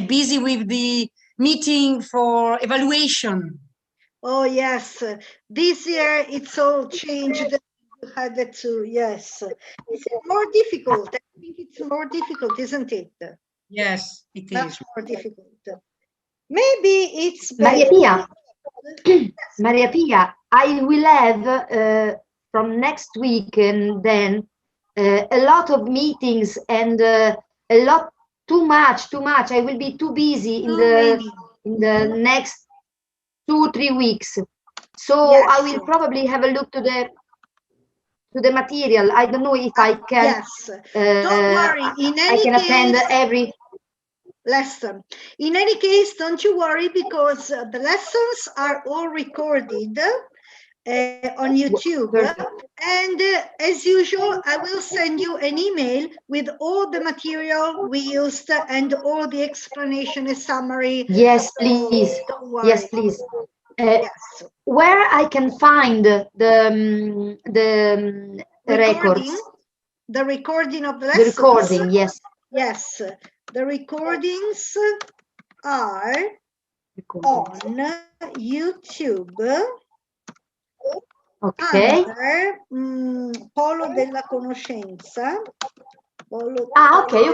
busy with the meeting for evaluation. Oh, yes. This year it's all changed. You had to, yes. It's more difficult. I think it's more difficult, isn't it? Yes, it is. Much more difficult. Maybe it's Maria better. Pia, Maria Pia, I will have from next week and then a lot of meetings and a lot too much. I will be too busy in the next 2-3 weeks. So Yes. I will probably have a look to the material. I don't know if I can. Yes. Don't worry. In any I can attend every lesson. In any case, don't you worry, because the lessons are all recorded on YouTube. And as usual, I will send you an email with all the material we used and all the explanation and summary. Yes, please. Don't worry. Yes, please. Yes. Where I can find the records? The recording of the The lessons. recording, yes. Yes. The recordings are on YouTube. Okay. Under Polo della Conoscenza. Okay.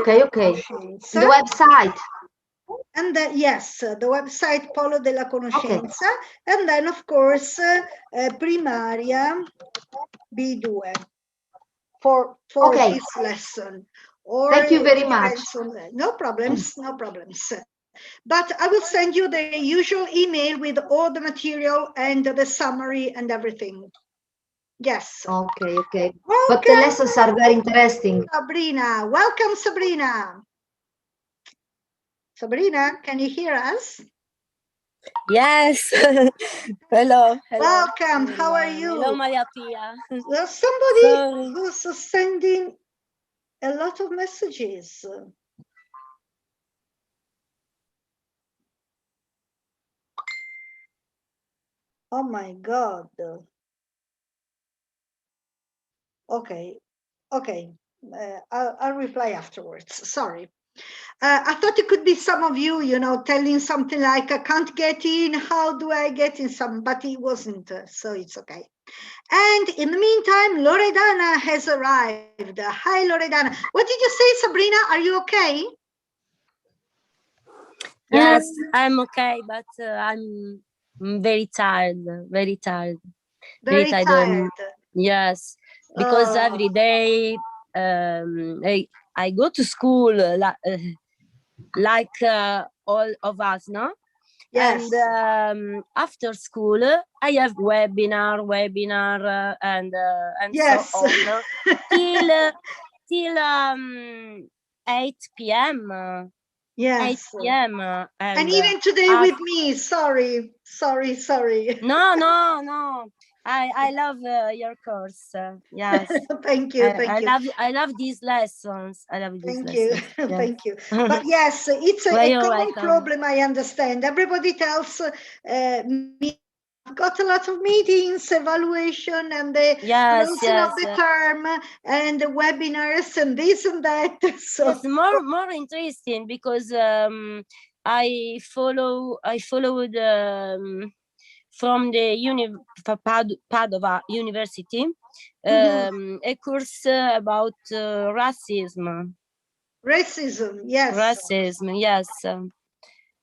The website. And then, yes, the website Polo della Conoscenza. Okay. And then, of course, primaria B2 for this lesson. Or thank you very much. No problems. But I will send you the usual email with all the material and the summary and everything. Yes. Okay. Welcome, but the lessons are very interesting. Sabrina. Welcome, Sabrina. Sabrina, can you hear us? Yes. Hello. Welcome. How are you? Hello, Maria Pia. There's somebody who's sending a lot of messages. Oh my God. Okay. I'll reply afterwards. Sorry. I thought it could be some of you, telling something like, I can't get in. How do I get in? But it wasn't, so it's okay. And in the meantime, Loredana has arrived. Hi, Loredana. What did you say, Sabrina? Are you okay? Yes, I'm okay, but I'm very tired. Very tired. Yes, because every day I go to school like all of us, no? Yes. And after school, I have webinar, and yes. so on till 8 p.m. Yes. 8 p.m. And even today with me. Sorry. No. I love your course. Yes. Thank you. I love these lessons. Thank you. But yes, it's a common problem. I understand. Everybody tells me I've got a lot of meetings, evaluation, and the closing of the term, and the webinars, and this and that. So it's more interesting because I followed from the Padova University a course about racism. Racism, yes.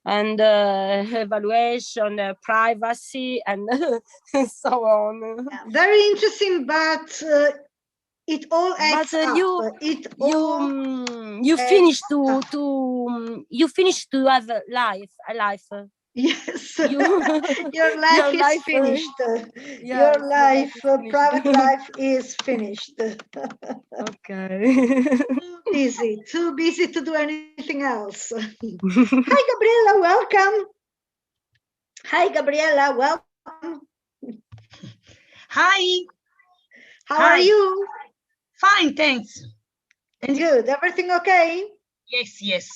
And evaluation, privacy, and so on. Very interesting, but it all adds up. You finish to have a life. Yes, your life is finished. Your private life is finished. Okay. Too busy to do anything else. Hi, Gabriella, welcome. Hi. How are you? Fine, thanks. And good. Everything okay? Yes.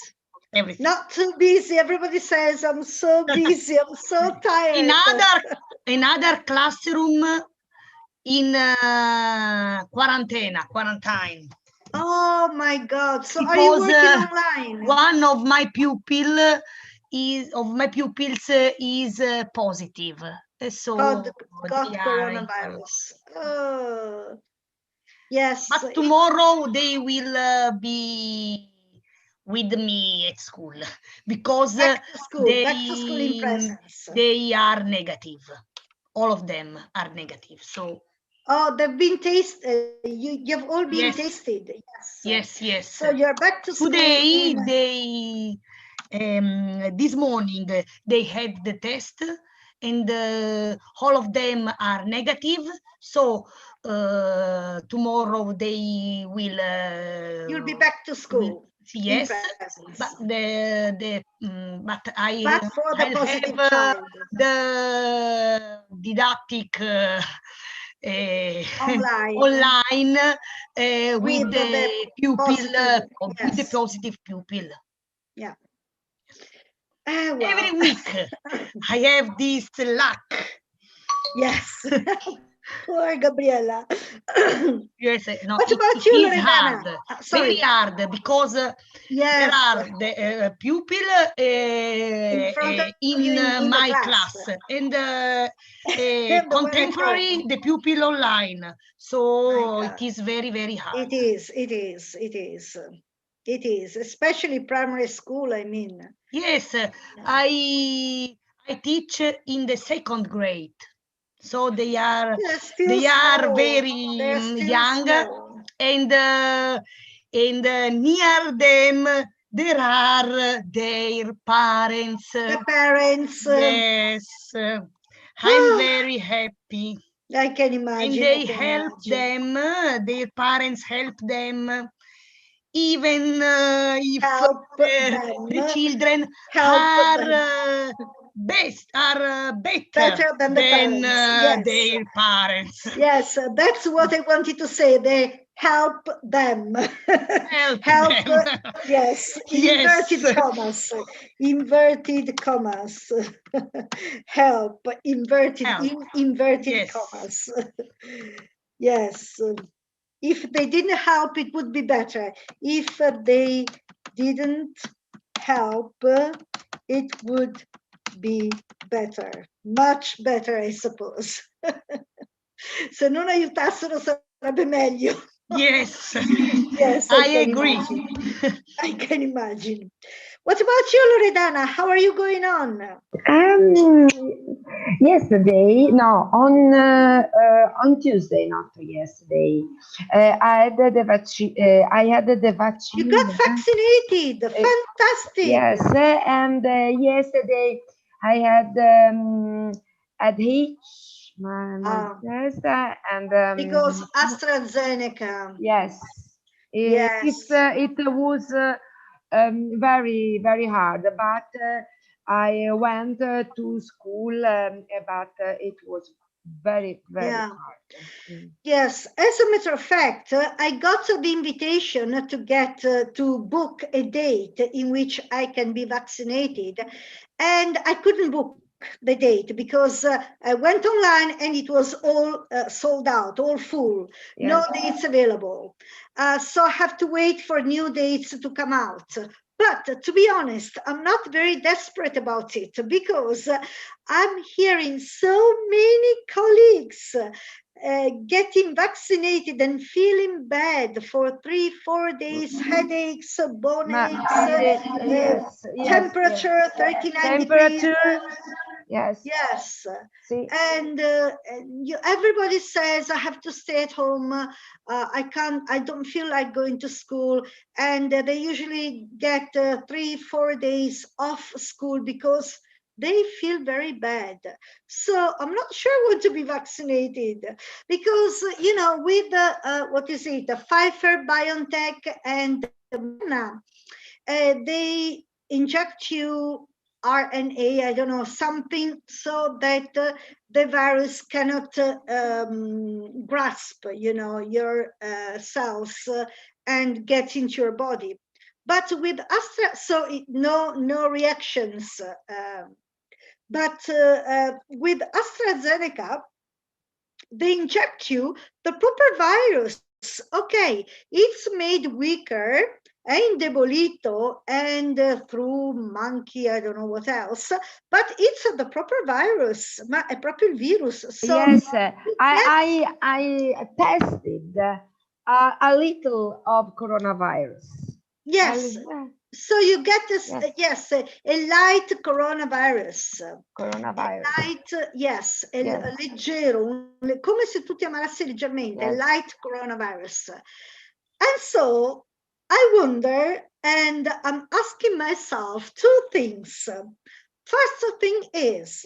Everything. Not too busy. Everybody says I'm so busy. I'm so tired. Another classroom in quarantine. Oh my God! So are you Because working online? one of my pupils is positive. So Got they are in coronavirus. Oh, yes. But tomorrow they will be with me at school because Back to school in presence. they are negative. All of them are negative. So oh, they've been tasted. You've all been yes, tasted. yes, yes. So you're back to school. Today they this morning they had the test and all of them are negative. So tomorrow they will. You'll be back to school. Yes, but but for the I'll positive have child. the didactic online with the pupil, positive, with the positive pupil. Yeah. Well. Every week I have this luck. Yes. Poor Gabriella. Yes, no, what about you, it is hard, very hard, because there are the pupil in my class and contemporary the pupil online. So it is very, very hard. It is, especially primary school, I mean. Yes, I teach in the 2nd grade. So they are very young, and near them there are their parents. The parents. Yes, I'm very happy. I can imagine. And they help them. Their parents help them. Even if the children are better than their parents. Yes, that's what I wanted to say. They help them. Help them. Yes, inverted commas. Inverted commas. Help. Inverted commas. Yes. If they didn't help, it would be better. If they didn't help, it would be better. Much better, I suppose. Se non aiutassero sarebbe meglio. Yes. Yes, I agree. I can imagine. What about you, Loredana? How are you going on? Yesterday, no, on Tuesday, not yesterday. I had the vaccine. You got vaccinated. Fantastic. Yes, and yesterday I had my test and because AstraZeneca. Yes, it was very, very hard, but I went to school, but it was very, very hard. Yes, as a matter of fact, I got the invitation to get to book a date in which I can be vaccinated, and I couldn't book the date because I went online and it was all sold out, all full, no dates available. So I have to wait for new dates to come out. But to be honest, I'm not very desperate about it because I'm hearing so many colleagues getting vaccinated and feeling bad for 3-4 days, headaches, bone aches, temperature 39 degrees. Yes. And everybody says I have to stay at home. I don't feel like going to school. And they usually get 3-4 days off school because they feel very bad. So I'm not sure I want to be vaccinated because, you know, with the Pfizer, BioNTech, and Moderna, they inject you RNA, I don't know, something so that the virus cannot grasp, you know, your cells and get into your body. But with no reactions. But with AstraZeneca, they inject you the proper virus Okay, it's made weaker, è indebolito, and through monkey, I don't know what else, but it's the proper virus, ma è proprio il virus. So Yes, I tested a little of coronavirus. yes, A so you get this, Yes. yes, a light coronavirus. coronavirus. Light, yes, Yes. leggero, come se tu ti ammalassi leggermente, Yes. light coronavirus. And so I wonder, and I'm asking myself two things. First thing is,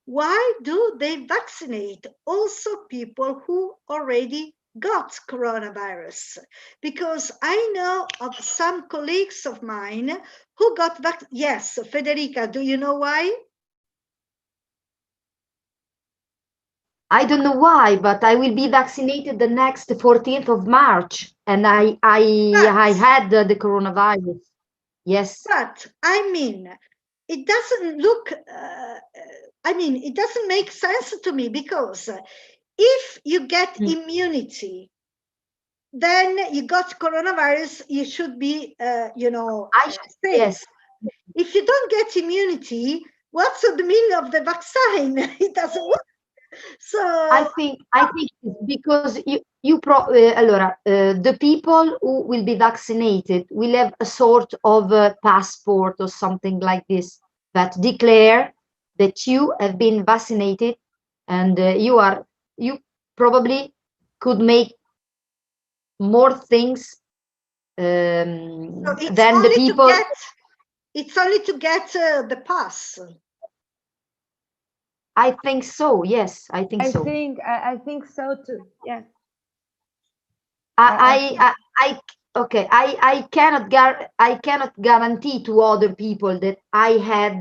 why do they vaccinate also people who already got coronavirus? Because I know of some colleagues of mine who got yes, Federica, do you know why? I don't know why, but I will be vaccinated the next 14th of March, and I had the coronavirus. Yes. But I mean, it doesn't look, I mean, it doesn't make sense to me, because if you get immunity, then you got coronavirus, you should be, you know, safe. Yes. If you don't get immunity, what's the meaning of the vaccine? It doesn't work. So I think it's because allora, the people who will be vaccinated will have a sort of a passport or something like this that declare that you have been vaccinated, and you probably could make more things so than the people. It's only to get the pass. I think so. Yes, I think so. I think so too. Yes. Okay. I cannot guarantee to other people that I had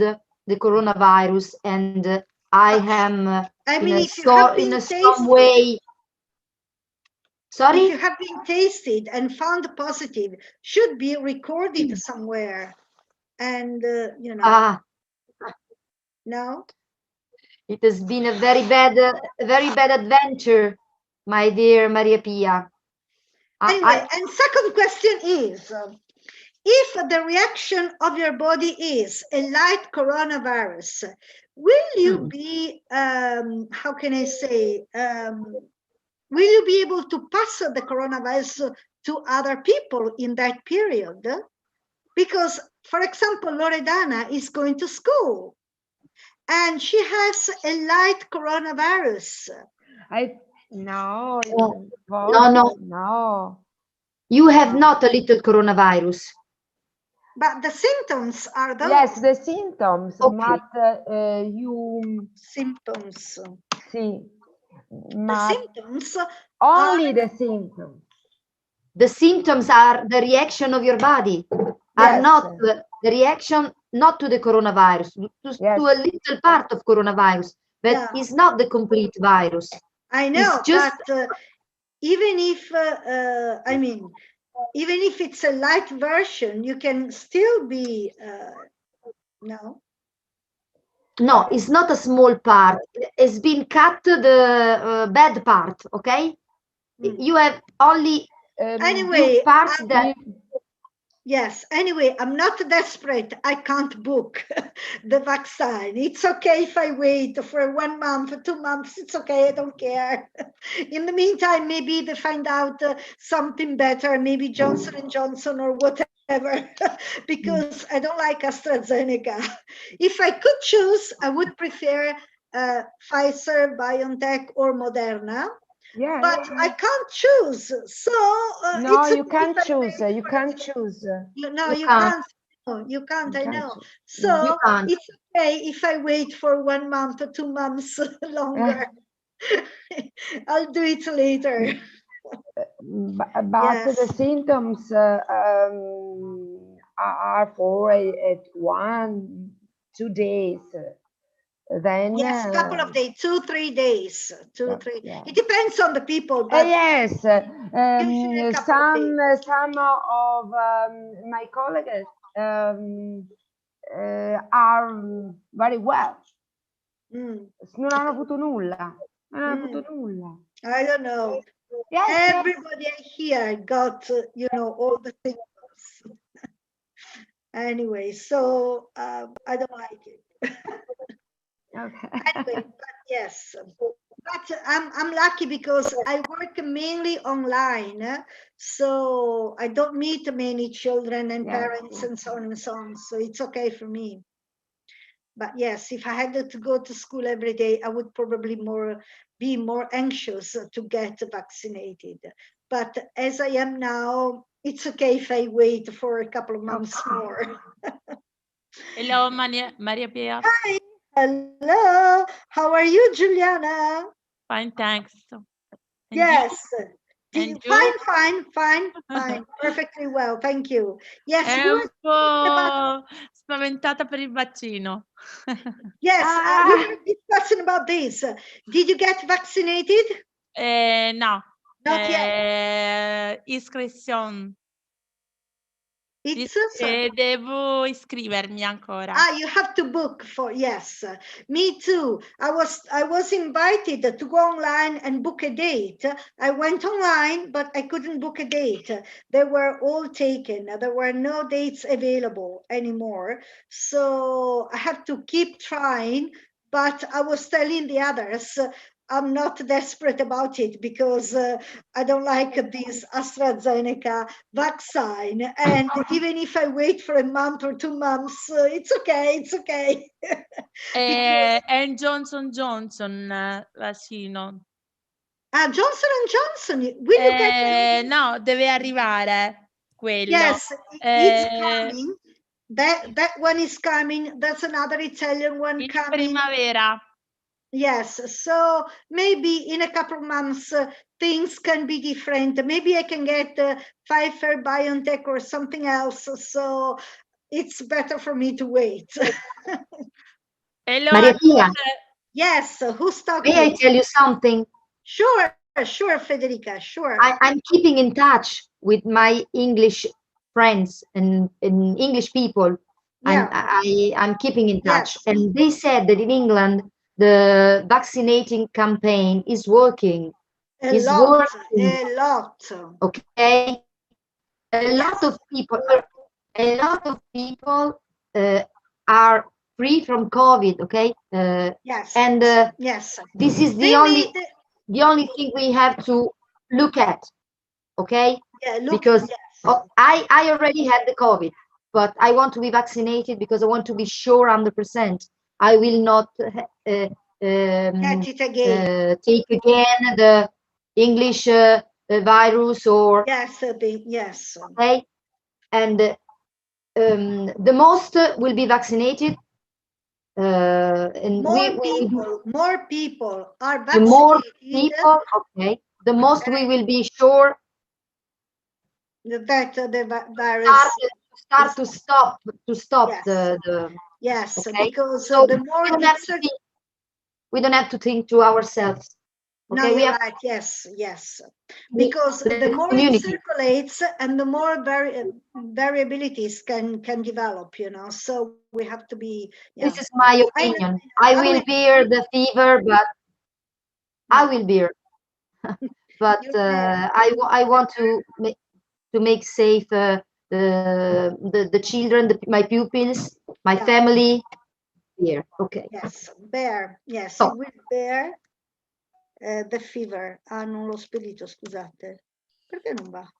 the coronavirus, and I am I mean, if some way. Sorry? If you have been tasted and found positive, should be recorded somewhere, and you know. No. It has been a very bad adventure, my dear Maria Pia. Anyway, and second question is, if the reaction of your body is a light coronavirus, will you be, how can I say, will you be able to pass the coronavirus to other people in that period? Because, for example, Loredana is going to school and she has a light coronavirus. No. You have not a little coronavirus. But the symptoms are those. Yes, the symptoms, okay. But you... Symptoms. Sì. The symptoms only the symptoms. The symptoms are the reaction of your body, are not the reaction, not to the coronavirus, to a little part of coronavirus, but is not the complete virus. I know, it's just, but even if, I mean, even if it's a light version, you can still be, no? No, it's not a small part. It's been cut the bad part, okay? You have only anyway, parts that... Yes, anyway, I'm not desperate. I can't book the vaccine. It's okay if I wait for 1 month, 2 months. It's okay. I don't care. In the meantime, maybe they find out something better, maybe Johnson & Johnson or whatever, because I don't like AstraZeneca. If I could choose, I would prefer Pfizer, BioNTech, or Moderna. Yeah, but I can't choose. So no, you can't choose. You can't choose. No, you can't. No, you can't. I know. So it's okay if I wait for 1 month or 2 months longer. I'll do it later. But the symptoms are for 1-2 days. Then yes, a couple of days, 2-3 days, 2-3. Yeah. It depends on the people. But yes, some of my colleagues are very well. Non hanno avuto nulla. I don't know. Yes, Everybody here got, you know, all the symptoms. Anyway, so I don't like it. Okay. Anyway, but yes, but I'm lucky because I work mainly online, so I don't meet many children and Yes, parents and so on and so on. So it's okay for me. But yes, if I had to go to school every day, I would probably be more anxious to get vaccinated. But as I am now, it's okay if I wait for a couple of months more. Hello, Maria Pia. Hi, hello. How are you, Juliana? Fine, thanks. And Yes. And you? Fine. Perfectly well, thank you. Yes, È who un is about, po' spaventata per il vaccino. yes, we were discussing about this. Did you get vaccinated? No. Not yet. Iscrizione. It's Devo iscrivermi ancora. you have to book for, yes. Me too. I was invited to go online and book a date. I went online, but I couldn't book a date. They were all taken. There were no dates available anymore. So I have to keep trying, but I was telling the others, I'm not desperate about it because I don't like this AstraZeneca vaccine. And even if I wait for a month or 2 months, it's okay. È Johnson vaccino. Johnson & Johnson, will you get No, deve arrivare quello. Yes, it's coming. That one is coming. That's another Italian one In coming. primavera. Yes, so maybe in a couple of months things can be different. Maybe I can get Pfizer, BioNTech or something else. So it's better for me to wait. Hello, Maria Pia, Yes, who's talking? may I tell you something? Sure, Federica, sure. I'm keeping in touch with my English friends and English people. Yeah. I'm keeping in touch. Yes. And they said that in England, the vaccinating campaign is working. A lot. Okay. A lot of people are free from COVID. Okay. Yes. And yes. this is the only thing we have to look at. Okay. Yeah, because I already had the COVID, but I want to be vaccinated because I want to be sure 100% I will not get it again. take again the English virus or yes. Okay, and the most will be vaccinated. And more people are vaccinated. The more people, okay, the most we will be sure that the virus start to stop yes. the yes, okay? Because so the more we don't have to think to ourselves. Okay, no, you're right. Yes, because the more it circulates and the more variabilities can develop, you know, so we have to be This is my opinion. I will bear the fever, but I will bear but I want to make safe the children, my pupils, my family here. Okay. Yes, bear. Yes, it will bear the fever. Ah, non l'ho spedito, scusate. Perché non va?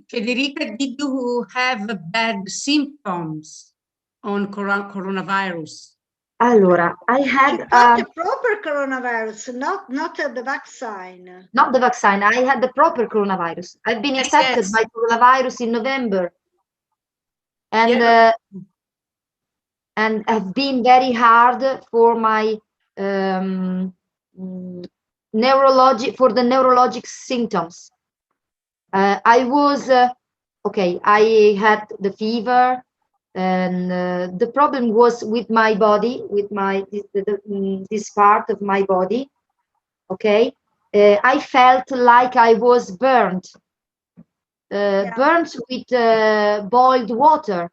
Federica, did you have bad symptoms on coronavirus? Allora, I had the proper coronavirus, not the vaccine. Not the vaccine. I had the proper coronavirus. I've been infected by coronavirus in November, and and have been very hard for my neurologic symptoms. I was okay. I had the fever, and the problem was with my body, with this part of my body. Okay, I felt like I was burnt with boiled water,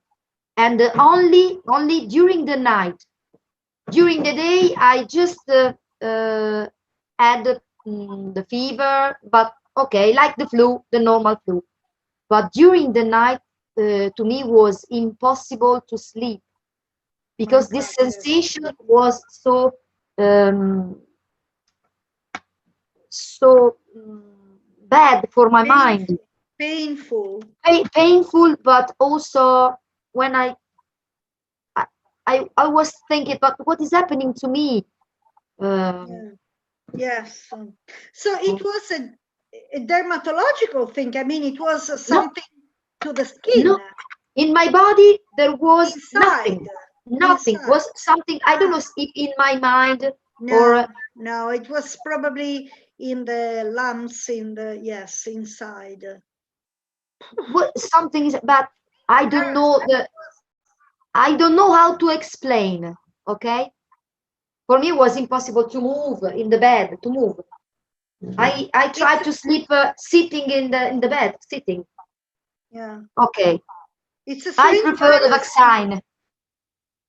and only during the night. During the day, I just had the fever, but okay, like the flu, the normal flu. But during the night, to me was impossible to sleep because My this God, yes. sensation was so bad for my mind. Painful. Painful, but also when I was thinking, but what is happening to me? Yeah. Yes. So it was a dermatological thing. I mean, it was something to the skin. No, in my body there was Inside. nothing. Inside. Was something, I don't know if in my mind No, or no, it was probably in the lumps, in the, yes, inside. what something is, but I don't know how to explain. Okay, for me it was impossible to move in the bed, to move. I tried to sleep sitting in the bed, sitting. Yeah. Okay, It's a I strange prefer the virus. vaccine.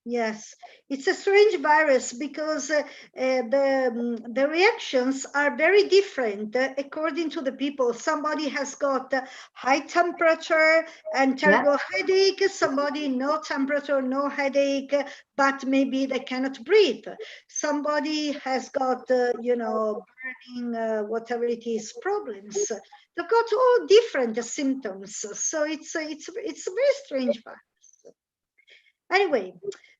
Yes, it's a strange virus because the reactions are very different according to the people. Somebody has got high temperature and terrible headache. Somebody no temperature, no headache, but maybe they cannot breathe. Somebody has got you know, burning, whatever it is, problems. They've got all different symptoms. So it's a very strange virus. Anyway,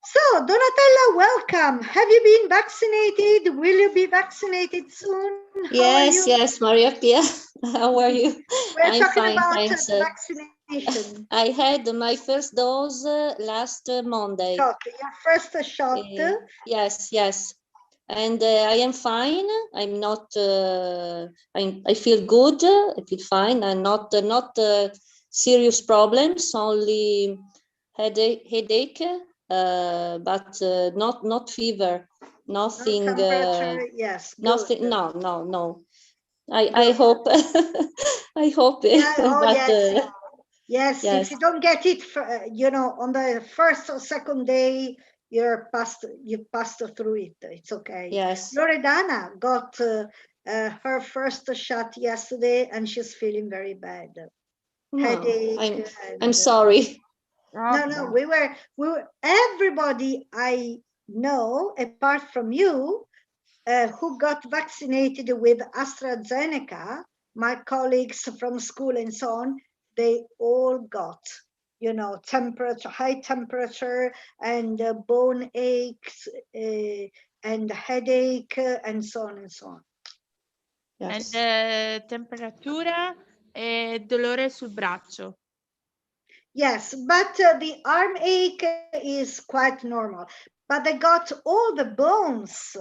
so Donatella, welcome. Have you been vaccinated? Will you be vaccinated soon? Yes, yes, Maria Pia. How are you? We're I'm talking fine, about thanks. vaccination. I had my first dose last Monday. Shot, your first shot. Yes, yes. And I am fine. I'm not. I feel good. I feel fine. I'm not serious problems. Only headache. But not fever. Nothing. No temperature. Yes. Nothing. Good. No. I hope. I hope. Yeah. Oh But yes. Yes. yes. If you don't get it, you know, on the first or second day, you passed through it. It's okay. Yes. Loredana got her first shot yesterday, and she's feeling very bad. No, Headache. I'm sorry. No, we were everybody I know apart from you who got vaccinated with AstraZeneca, my colleagues from school and so on, they all got, you know, temperature, high temperature and bone aches and headache and so on and so on. Yes. And temperatura e dolore sul braccio. Yes, but the arm ache is quite normal. But they got all the bones.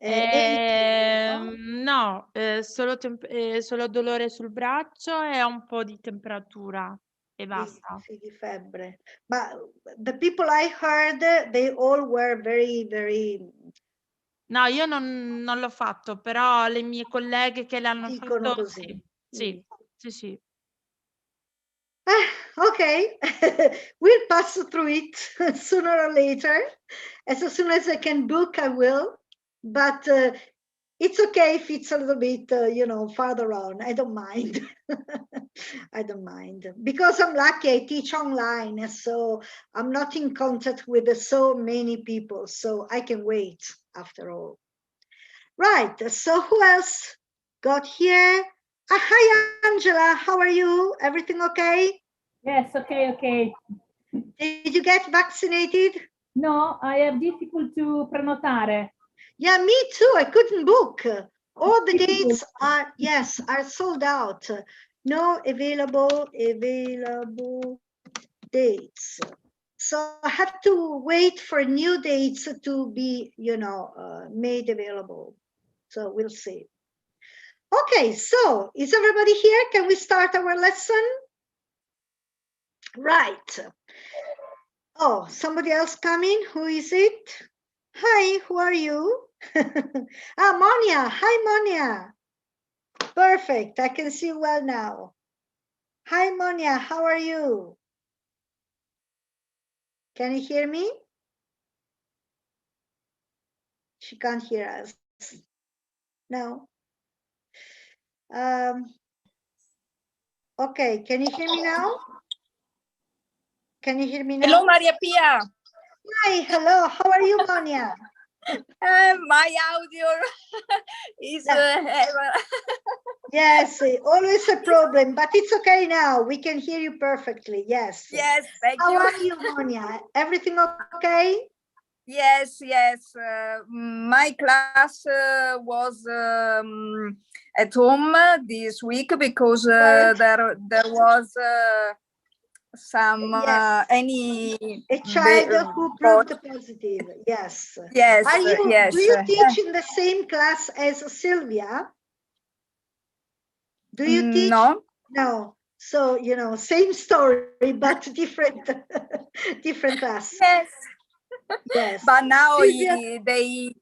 Aching, No, solo dolore sul braccio e un po' di temperatura e basta. Sì, di febbre. But the people I heard, they all were very, very... No, io non l'ho fatto, però le mie colleghe che l'hanno Dicono fatto, così. sì. Okay, we'll pass through it sooner or later. As soon as I can book, I will. But it's okay if it's a little bit, you know, farther on. I don't mind. I don't mind. Because I'm lucky, I teach online. So I'm not in contact with so many people. So I can wait after all. Right. So who else got here? Hi, Angela. How are you? Everything okay? Yes, okay. Did you get vaccinated? No, I have difficult to prenotare. Yeah, me too. I couldn't book. All the dates are, yes, are sold out. No available dates. So I have to wait for new dates to be, you know, made available. So we'll see. Okay, so is everybody here? Can we start our lesson? Right. Oh, somebody else coming? Who is it? Hi, who are you? Monia. Hi, Monia. Perfect. I can see you well now. Hi, Monia. How are you? Can you hear me? She can't hear us. No. Okay, can you hear me now? Can you hear me now? Hello, Maria Pia. Hi, hello. How are you, Monia? My audio is Yes, always a problem, but it's okay now. We can hear you perfectly. Yes. Yes, thank How you. are you, Monia? Everything okay? Yes. My class was at home this week because there was some Yes. any A child who proved positive. Yes. Yes. Are you? Yes. Do you teach in the same class as Sylvia? Do you teach? No. No. So, you know, same story, but different, different class. Yes. Yes. But now Sylvia, they.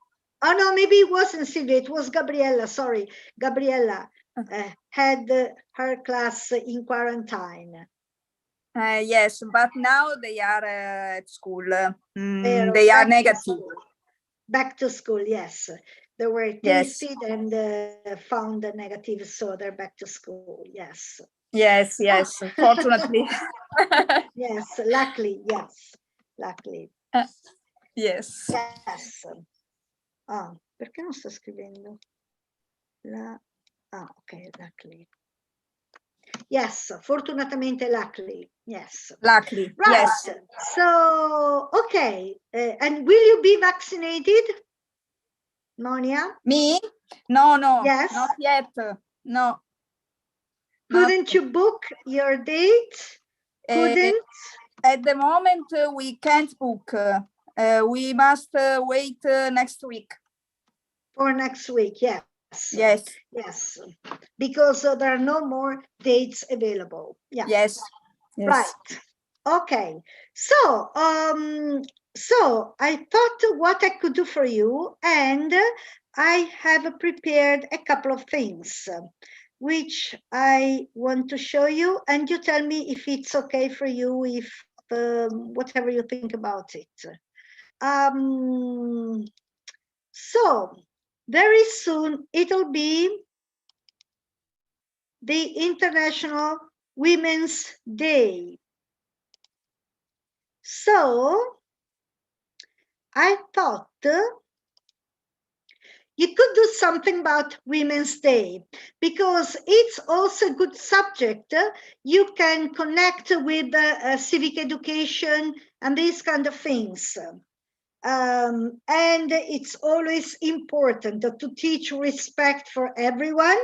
Oh, no, maybe it wasn't Sylvia. It was Gabriella. Sorry. Gabriella had her class in quarantine. Yes, but now they are at school. They're They are back to negative. school. Back to school, yes. They were Yes. tested and found negative, so they're back to school. Yes. Yes. Fortunately. Yes, luckily, yes. Luckily. Yes. Yes. Ah, perché non sto scrivendo? Ok, luckily. Yes, fortunatamente luckily. Yes. Luckily. Right. Yes. So, okay. And will you be vaccinated, Monia? Me? No. Yes. Not yet. No. Couldn't you book your date? Couldn't? At the moment, we can't book. We must wait next week. For next week, yes. Yes. Yes. Because there are no more dates available. Yeah. Yes. Right. Okay. So, so I thought what I could do for you, and I have prepared a couple of things which I want to show you, and you tell me if it's okay for you, if whatever you think about it. So very soon it'll be the International Women's Day. So I thought you could do something about Women's Day because it's also a good subject. You can connect with civic education and these kind of things. And it's always important to teach respect for everyone,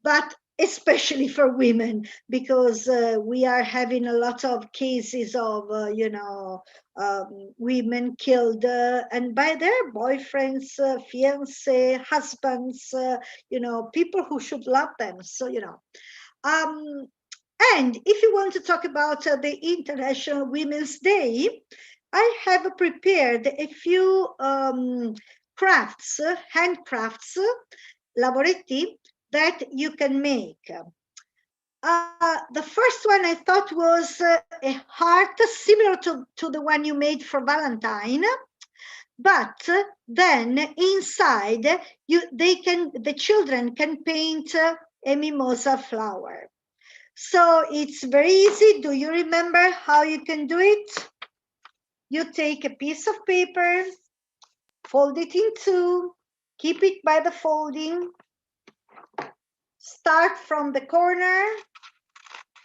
but especially for women, because we are having a lot of cases of, women killed and by their boyfriends, fiancé, husbands, people who should love them. So, and if you want to talk about the International Women's Day, I have prepared a few crafts, handcrafts, lavoretti, that you can make. The first one I thought was a heart similar to the one you made for Valentine, but then inside the children can paint a mimosa flower. So it's very easy. Do you remember how you can do it? You take a piece of paper, fold it in two, keep it by the folding, start from the corner,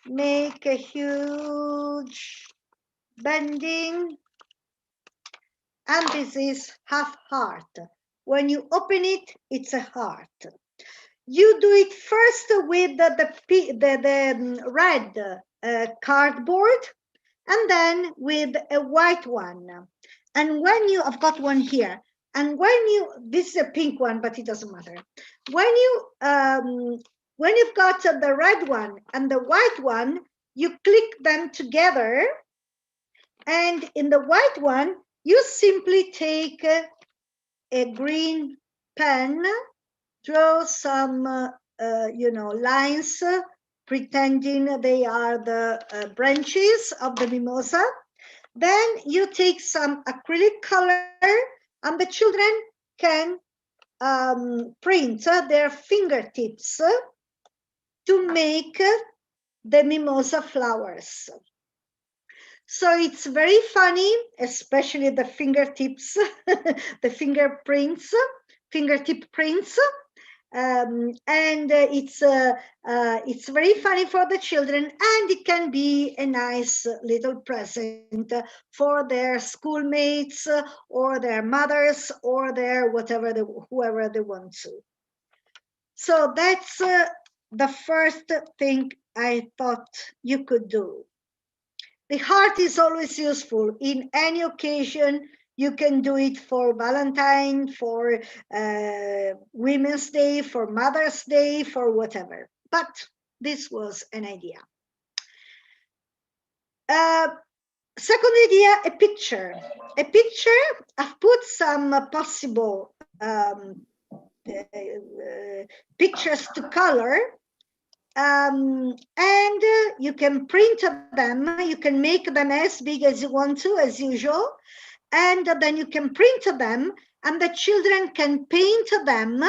make a huge bending, and this is half heart. When you open it, it's a heart. You do it first with the red cardboard, and then with a white one. And when I've got one here, and this is a pink one, but it doesn't matter. When you've got the red one and the white one, you click them together, and in the white one, you simply take a green pen, draw some, lines, pretending they are the branches of the mimosa. Then you take some acrylic color, and the children can print their fingertips to make the mimosa flowers. So it's very funny, especially the fingertips, the fingertip prints, and it's very funny for the children, and it can be a nice little present for their schoolmates or their mothers or their whoever they want to. So that's the first thing I thought you could do. The heart is always useful in any occasion. You can do it for Valentine, for Women's Day, for Mother's Day, for whatever. But this was an idea. Second idea, a picture. A picture, I've put some possible pictures to color. And you can print them, you can make them as big as you want to, as usual, and then you can print them, and the children can paint them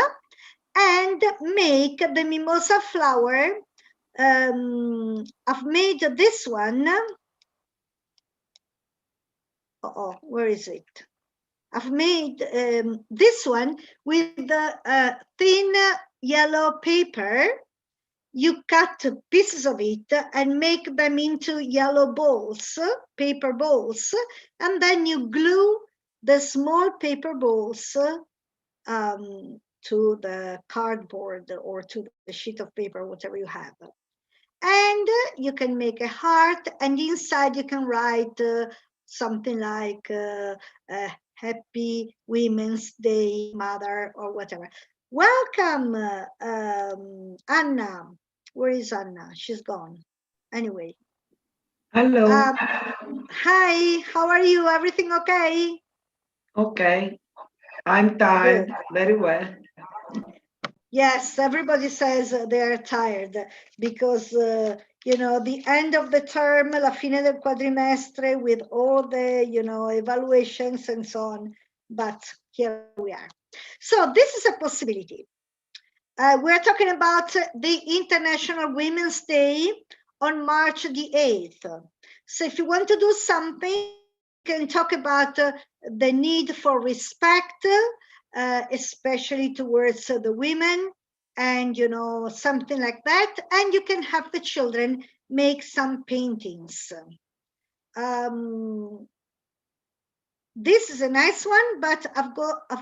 and make the mimosa flower. I've made this one. Where is it? I've made this one with the thin yellow paper. You cut pieces of it and make them into yellow balls, paper balls, and then you glue the small paper balls to the cardboard or to the sheet of paper, whatever you have. And you can make a heart, and inside you can write something like Happy Women's Day, Mother, or whatever. Welcome, Anna. Where is Anna? She's gone. Anyway. Hello. Hi, how are you? Everything okay? Okay. I'm tired. Good. Very well. Yes, everybody says they're tired because, you know, the end of the term, la fine del quadrimestre, with all the, you know, evaluations and so on. But here we are. So this is a possibility. We're talking about the International Women's Day on March the 8th. So if you want to do something, you can talk about the need for respect, especially towards the women, and, you know, something like that. And you can have the children make some paintings. This is a nice one, but I've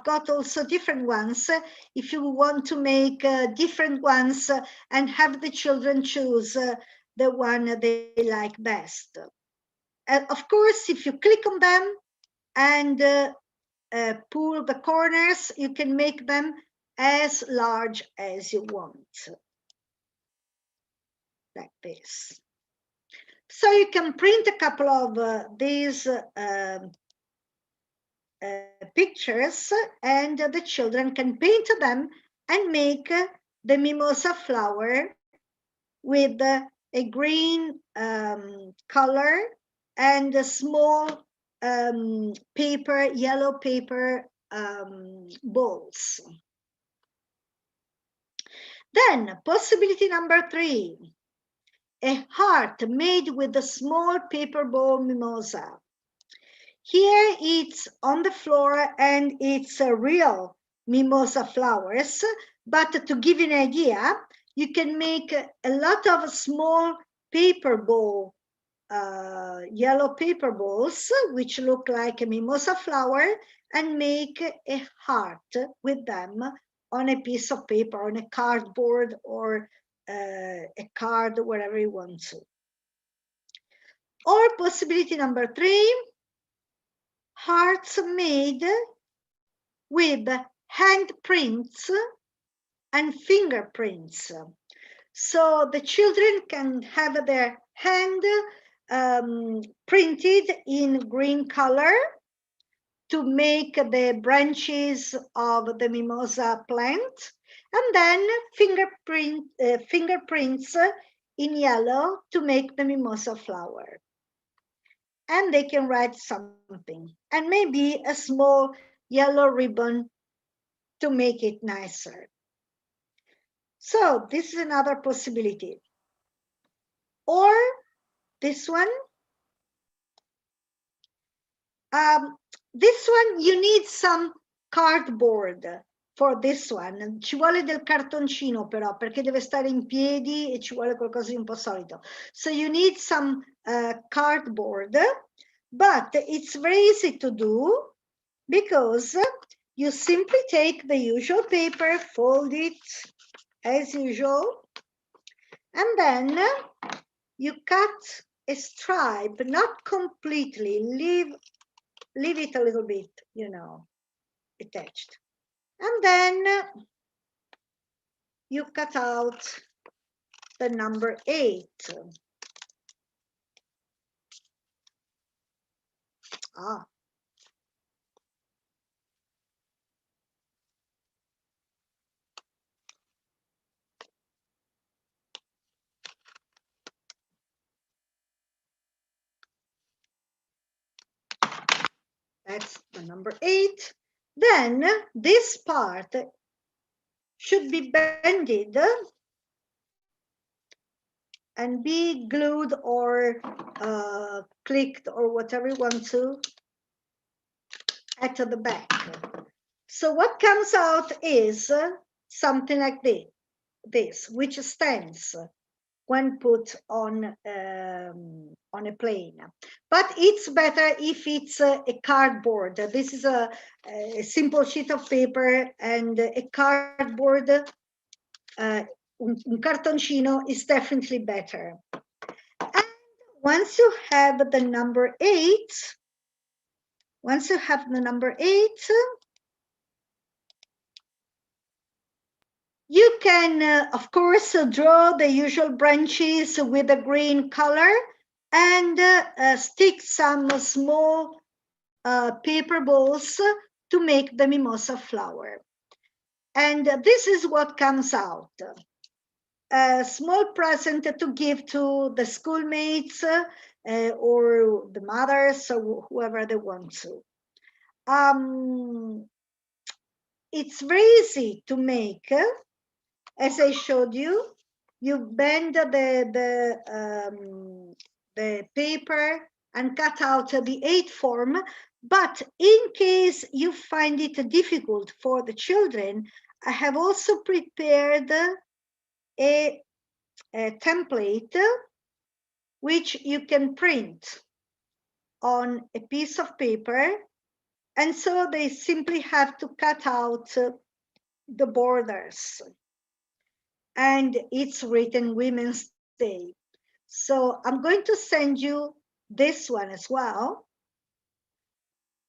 got also different ones. If you want to make different ones and have the children choose the one they like best. And of course, if you click on them and pull the corners, you can make them as large as you want, like this. So you can print a couple of these pictures, and the children can paint them and make the mimosa flower with a green color and a small paper, yellow paper balls. Then possibility number 3, a heart made with a small paper ball mimosa. Here it's on the floor and it's a real mimosa flowers, but to give you an idea, you can make a lot of small paper ball, yellow paper balls, which look like a mimosa flower, and make a heart with them on a piece of paper, on a cardboard, or a card, wherever you want to. Or possibility number 3, hearts made with handprints and fingerprints. So the children can have their hand printed in green color to make the branches of the mimosa plant, and then fingerprints in yellow to make the mimosa flower. And they can write something, and maybe a small yellow ribbon to make it nicer. So this is another possibility. or this one. This one you need some cardboard for this one. Ci vuole del cartoncino però, perché deve stare in piedi e ci vuole qualcosa di un po' solido. So you need some cardboard, but it's very easy to do because you simply take the usual paper, fold it as usual, and then you cut a stripe, not completely, leave it a little bit, you know, attached. And then you cut out the number 8. Ah. That's the number 8. Then this part should be bended and be glued or clicked or whatever you want to at the back. So what comes out is something like this, which stands when put on a plane. But it's better if it's a cardboard. This is a simple sheet of paper, and a cardboard, un cartoncino is definitely better. And once you have the number 8, you can, of course, draw the usual branches with a green color and stick some small paper balls to make the mimosa flower. And this is what comes out. A small present to give to the schoolmates or the mothers or whoever they want to. It's very easy to make. As I showed you, you bend the paper and cut out the 8 form. But in case you find it difficult for the children, I have also prepared a template which you can print on a piece of paper. And so they simply have to cut out the borders. And it's written Women's Day. So I'm going to send you this one as well.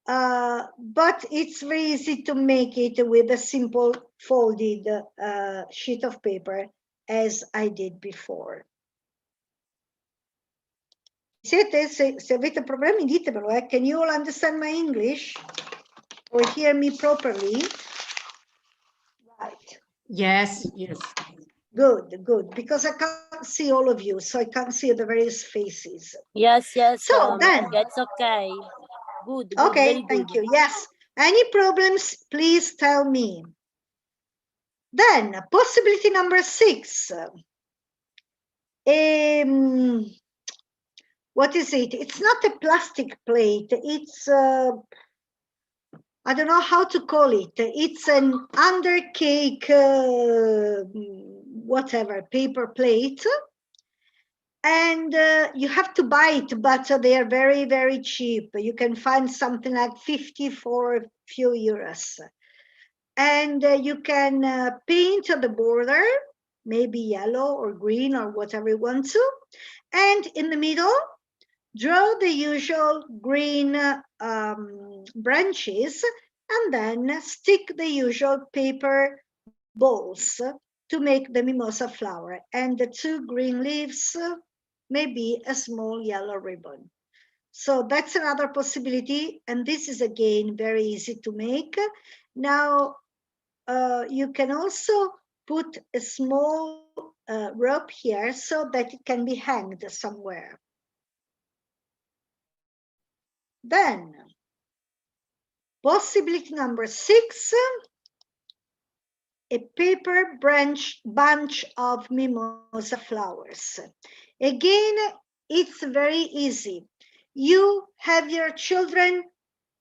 But it's very easy to make it with a simple folded sheet of paper, as I did before. Se avete problemi ditemelo, Can you all understand my English or hear me properly? Right. Yes, yes. Good, good, because I can't see all of you, so I can't see the various faces. Yes, yes. So then, it's okay. Good. Okay, thank you. Yes. Any problems, please tell me. Then, possibility number 6. What is it? It's not a plastic plate. It's, I don't know how to call it. It's an undercake, whatever, paper plate. And you have to buy it, but they are very, very cheap. You can find something like 50 for a few euros. And you can paint the border, maybe yellow or green or whatever you want to. And in the middle, draw the usual green branches, and then stick the usual paper balls to make the mimosa flower. And the 2 green leaves, maybe a small yellow ribbon. So that's another possibility. And this is again very easy to make. Now, you can also put a small rope here so that it can be hanged somewhere. Then, possibility number 6, a paper bunch of mimosa flowers. Again, it's very easy. You have your children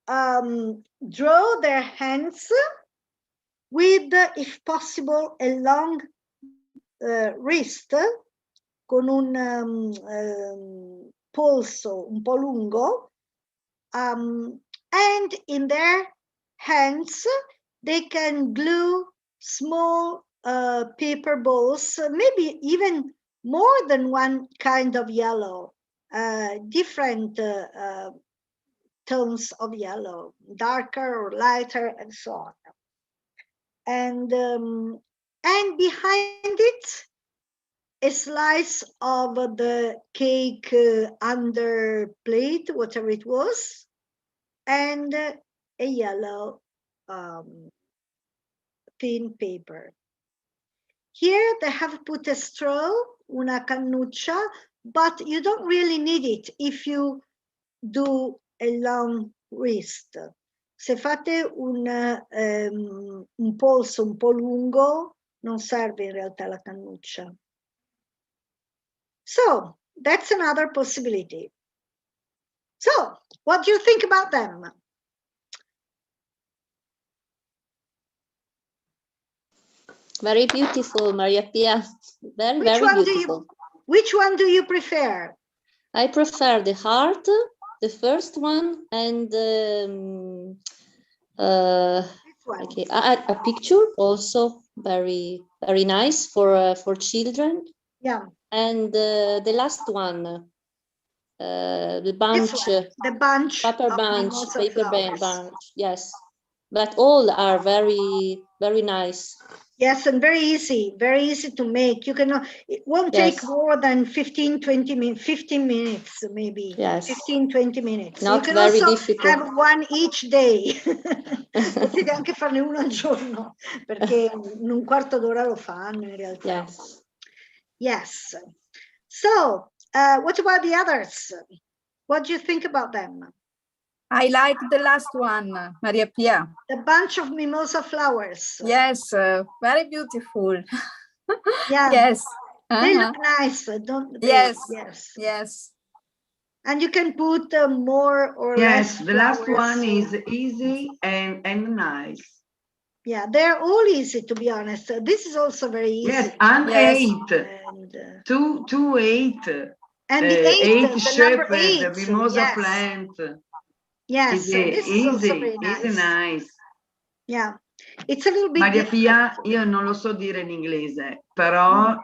draw their hands with, if possible, a long wrist con un polso un po' lungo, and in their hands they can glue small paper balls, maybe even more than one kind of yellow, different tones of yellow, darker or lighter, and so on. And behind it, a slice of the cake under plate, whatever it was, and a yellow thin paper. Here they have put a straw, una cannuccia, but you don't really need it if you do a long wrist. Se fate un polso un po' lungo, non serve in realtà la cannuccia. So that's another possibility. So what do you think about them? Very beautiful, Maria Pia. Very beautiful. Which one do you prefer? I prefer the heart, the first one, and okay, a picture also very nice for children. Yeah. And the last one, the bunch, the bunch, paper bunch, yes. But all are very nice. Yes, and very easy to make. You can, it won't take more than 15 minutes maybe. Yes. 15-20 minutes. Not you can very also difficult. have one each day. Potete anche farne uno al giorno, perché in un quarto d'ora lo fanno in realtà. Yes. Yes. So, what about the others? What do you think about them? I like the last one, Maria Pia. The bunch of mimosa flowers. Yes, very beautiful. Yeah. Yes. They look nice, don't they? Yes. Yes. Yes. And you can put more or less. Yes, the last one is easy and nice. Yeah, they're all easy, to be honest. This is also very easy. Yes, and 8. And, two 8. And the 8, the shepherd, number 8. the mimosa plant. Yes, so this is also very nice. Easy, nice. Yeah, it's a little bit Maria different. Pia, io non lo so dire in inglese, però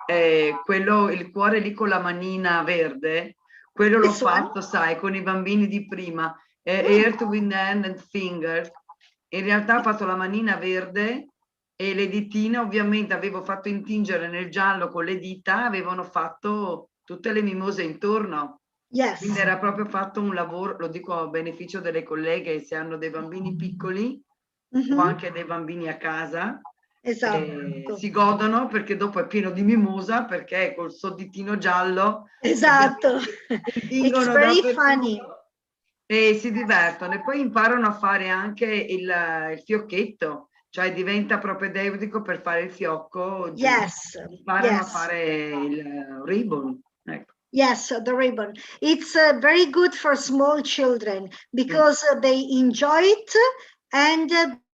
quello, il cuore lì con la manina verde, quello l'ho fatto, sai, con i bambini di prima, Earth, Wind and Fingers. In realtà ho fatto la manina verde e le ditine, ovviamente avevo fatto intingere nel giallo con le dita, avevano fatto tutte le mimose intorno. Yes. Quindi era proprio fatto un lavoro, lo dico a beneficio delle colleghe, se hanno dei bambini piccoli o anche dei bambini a casa, esatto. Si godono perché dopo è pieno di mimosa, perché col sodditino giallo esatto. It's very funny. E si divertono e poi imparano a fare anche il fiocchetto, cioè diventa propedeutico per fare il fiocco. Yes. Imparano a fare il ribbon. Ecco. Yes, the ribbon. It's very good for small children because they enjoy it, and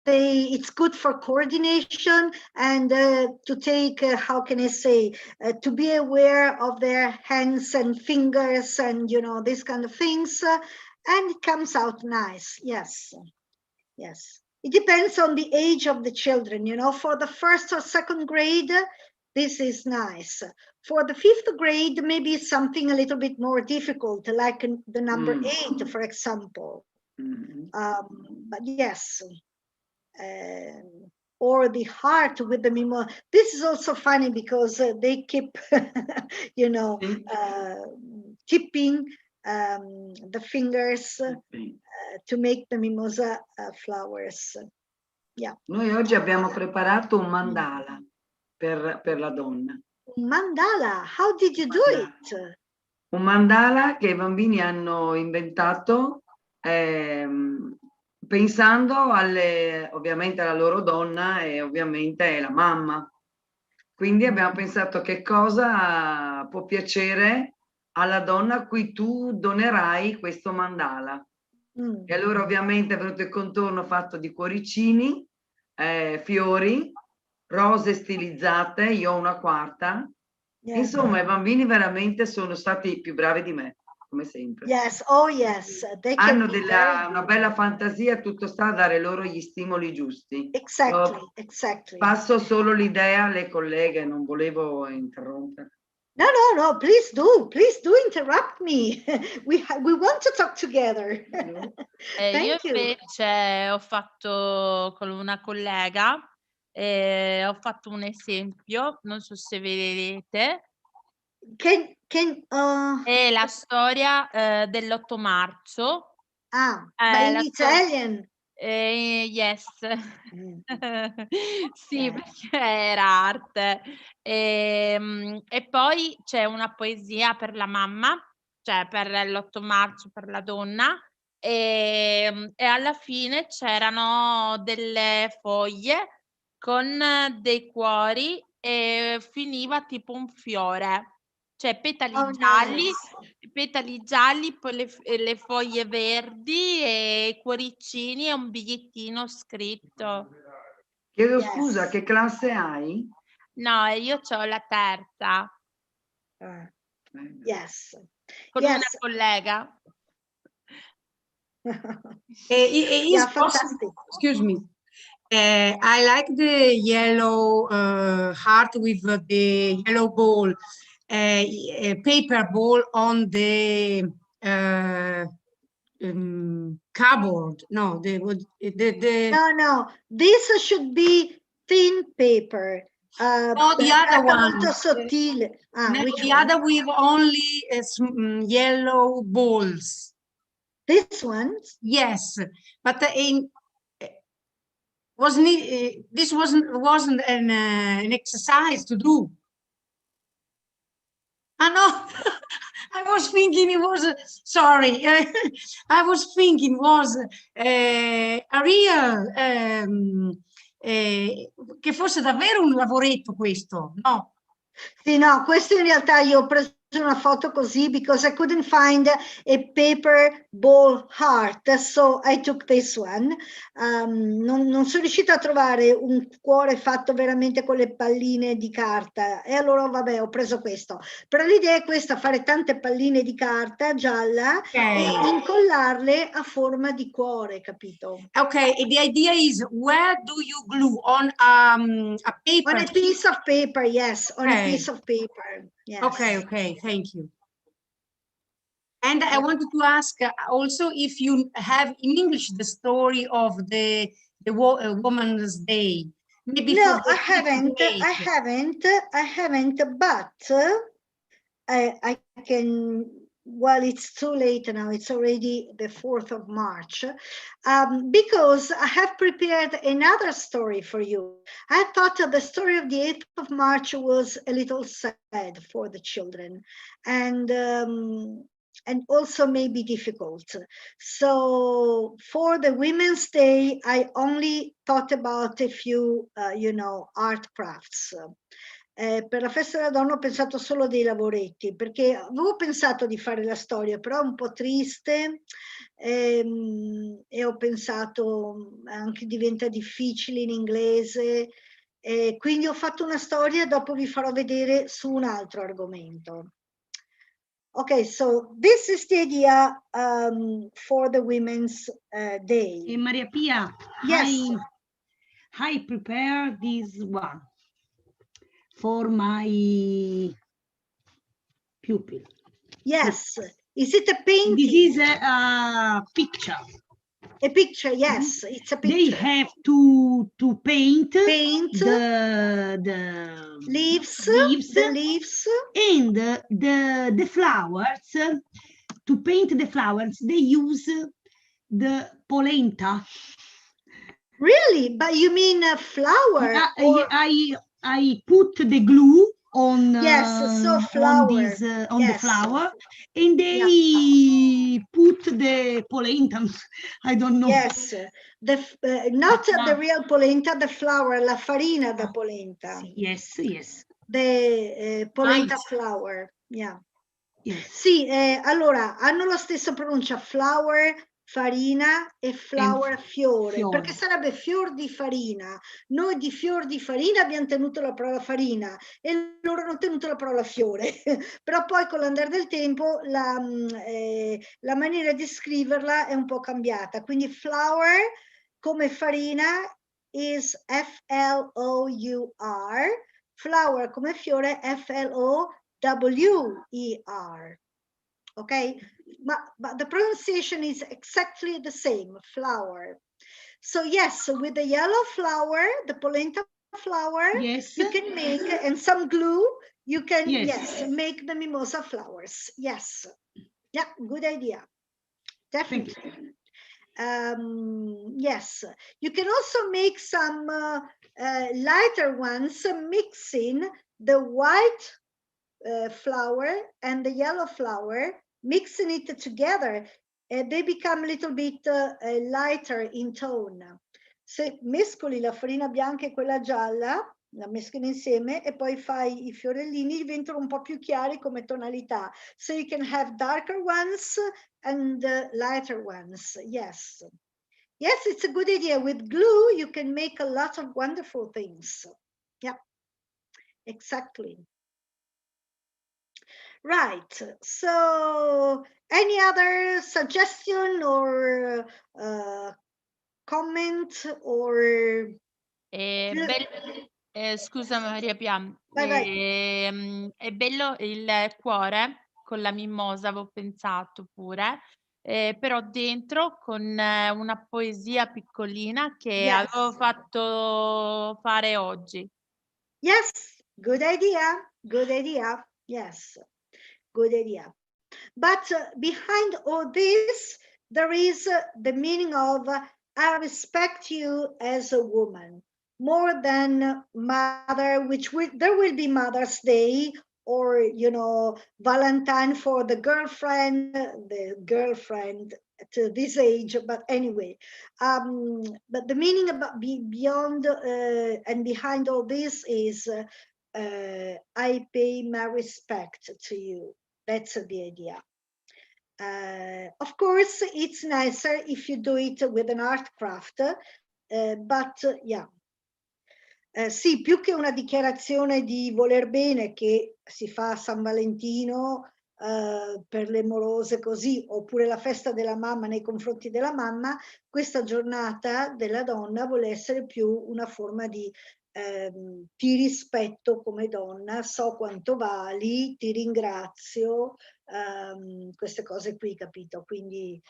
it's good for coordination and to take, how can I say, to be aware of their hands and fingers and, you know, these kind of things. And it comes out nice. Yes. Yes. It depends on the age of the children, you know, for the 1st or 2nd grade, this is nice. For the 5th grade, maybe something a little bit more difficult, like the number 8, for example. But yes, or the heart with the mimosa. This is also funny because they keep, you know, tipping the fingers to make the mimosa flowers. Yeah. Noi oggi abbiamo preparato un mandala per la donna. Un mandala? How did you do it? Un mandala che i bambini hanno inventato pensando ovviamente alla loro donna e ovviamente alla mamma. Quindi abbiamo pensato che cosa può piacere alla donna a cui tu donerai questo mandala. E allora ovviamente è venuto il contorno fatto di cuoricini, fiori, rose stilizzate, io ho una quarta. Insomma, i bambini veramente sono stati più bravi di me, come sempre. Yes, oh yes. Hanno una bella fantasia, tutto sta a dare loro gli stimoli giusti. Exactly, exactly. Passo solo l'idea alle colleghe, non volevo interrompere. No, please do interrupt me. We want to talk together. Io invece ho fatto con una collega, ho fatto un esempio, non so se vedete. È la storia dell'8 marzo. By in Italian. Yes. Sì, perché era arte. E poi c'è una poesia per la mamma, cioè per l'8 marzo, per la donna, e alla fine c'erano delle foglie con dei cuori e finiva tipo un fiore. Cioè petali gialli, poi le foglie verdi e cuoricini e un bigliettino scritto. Chiedo scusa, che classe hai? No, io c'ho la terza. Yes. Con una collega. Fantastic. Excuse me. I like the yellow heart with the yellow ball, paper ball on the cardboard. No, No. This should be thin paper. No, the other one. Molto sottile. The other with only yellow balls. This one? Yes, but this wasn't an exercise to do. No, I was thinking it was sorry. I was thinking it was a real che fosse davvero un lavoretto questo, no? Sì, no, questo in realtà io ho preso una foto così because I couldn't find a paper ball heart, so I took this one. Non sono riuscita a trovare un cuore fatto veramente con le palline di carta e allora vabbè ho preso questo. Però l'idea è questa, fare tante palline di carta gialla e incollarle a forma di cuore, capito? Okay, the idea is where do you glue on a paper? On a piece of paper, yes, on a piece of paper. Yes. Okay, thank you. And I wanted to ask also if you have in English the story of the Women's Day. Maybe no, I haven't, but I can, well, it's too late now, it's already the 4th of March, because I have prepared another story for you. I thought the story of the 8th of March was a little sad for the children and also maybe difficult. So for the Women's Day, I only thought about a few, art crafts. Per la festa della donna ho pensato solo dei lavoretti, perché avevo pensato di fare la storia, però è un po' triste e ho pensato anche diventa difficile in inglese, quindi ho fatto una storia, dopo vi farò vedere su un altro argomento. Okay, so this is the idea for the Women's Day. Maria Pia, yes. I prepared this one for my pupil. Yes. Is it a painting? This is a picture. A picture, yes. It's a picture. They have to paint the leaves, and the flowers. To paint the flowers, they use the polenta. Really? But you mean a flower? I put the glue on flower. On the flower, and they put the polenta. I don't know. Yes, not the real polenta, the flour, la farina da polenta. Yes. The polenta flour. Yeah. Yes. Sì, allora hanno la stessa pronuncia, flower, farina e flower, fiore, perché sarebbe fior di farina. Noi di fior di farina abbiamo tenuto la parola farina e loro hanno tenuto la parola fiore, però poi con l'andare del tempo la maniera di scriverla è un po' cambiata, quindi flower come farina is F-L-O-U-R, flower come fiore F-L-O-W-E-R. Okay, but the pronunciation is exactly the same, flower. So yes, with the yellow flower, the polenta flower, Yes. you can make, and some glue, you can, Yes. make the mimosa flowers. Yes. Yeah, good idea. Definitely. Yes, you can also make some lighter ones, mixing the white flower and the yellow flower, mixing it together, they become a little bit lighter in tone. Se mescoli la farina bianca e quella gialla, la mescoli insieme e poi fai i fiorellini, diventano un po' più chiari come tonalità. So you can have darker ones and lighter ones. Yes. Yes, it's a good idea. With glue, you can make a lot of wonderful things. Yeah, exactly. Right. So, any other suggestion or comment or? Scusa Maria Pia, Vai. è bello il cuore con la mimosa, avevo pensato pure, però dentro con una poesia piccolina che avevo fatto fare oggi. Yes, good idea. Good idea. Yes, good idea. But behind all this, there is the meaning of I respect you as a woman more than mother, there will be Mother's Day or, you know, Valentine for the girlfriend to this age. But anyway, but the meaning about beyond and behind all this is I pay my respect to you. That's the idea. Of course, it's nicer if you do it with an art craft, but yeah. Sì, più che una dichiarazione di voler bene che si fa a San Valentino per le morose così, oppure la festa della mamma nei confronti della mamma, questa giornata della donna vuole essere più una forma di ti rispetto come donna, so quanto vali, ti ringrazio, queste cose qui, capito? Quindi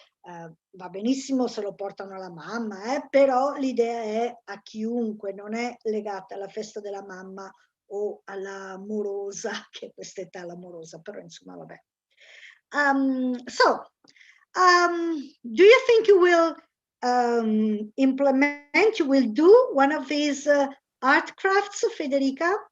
va benissimo se lo portano alla mamma, però l'idea è a chiunque, non è legata alla festa della mamma o alla morosa, che è quest'età la morosa, però insomma vabbè. Do you think you will implement, you will do one of these art crafts, Federica?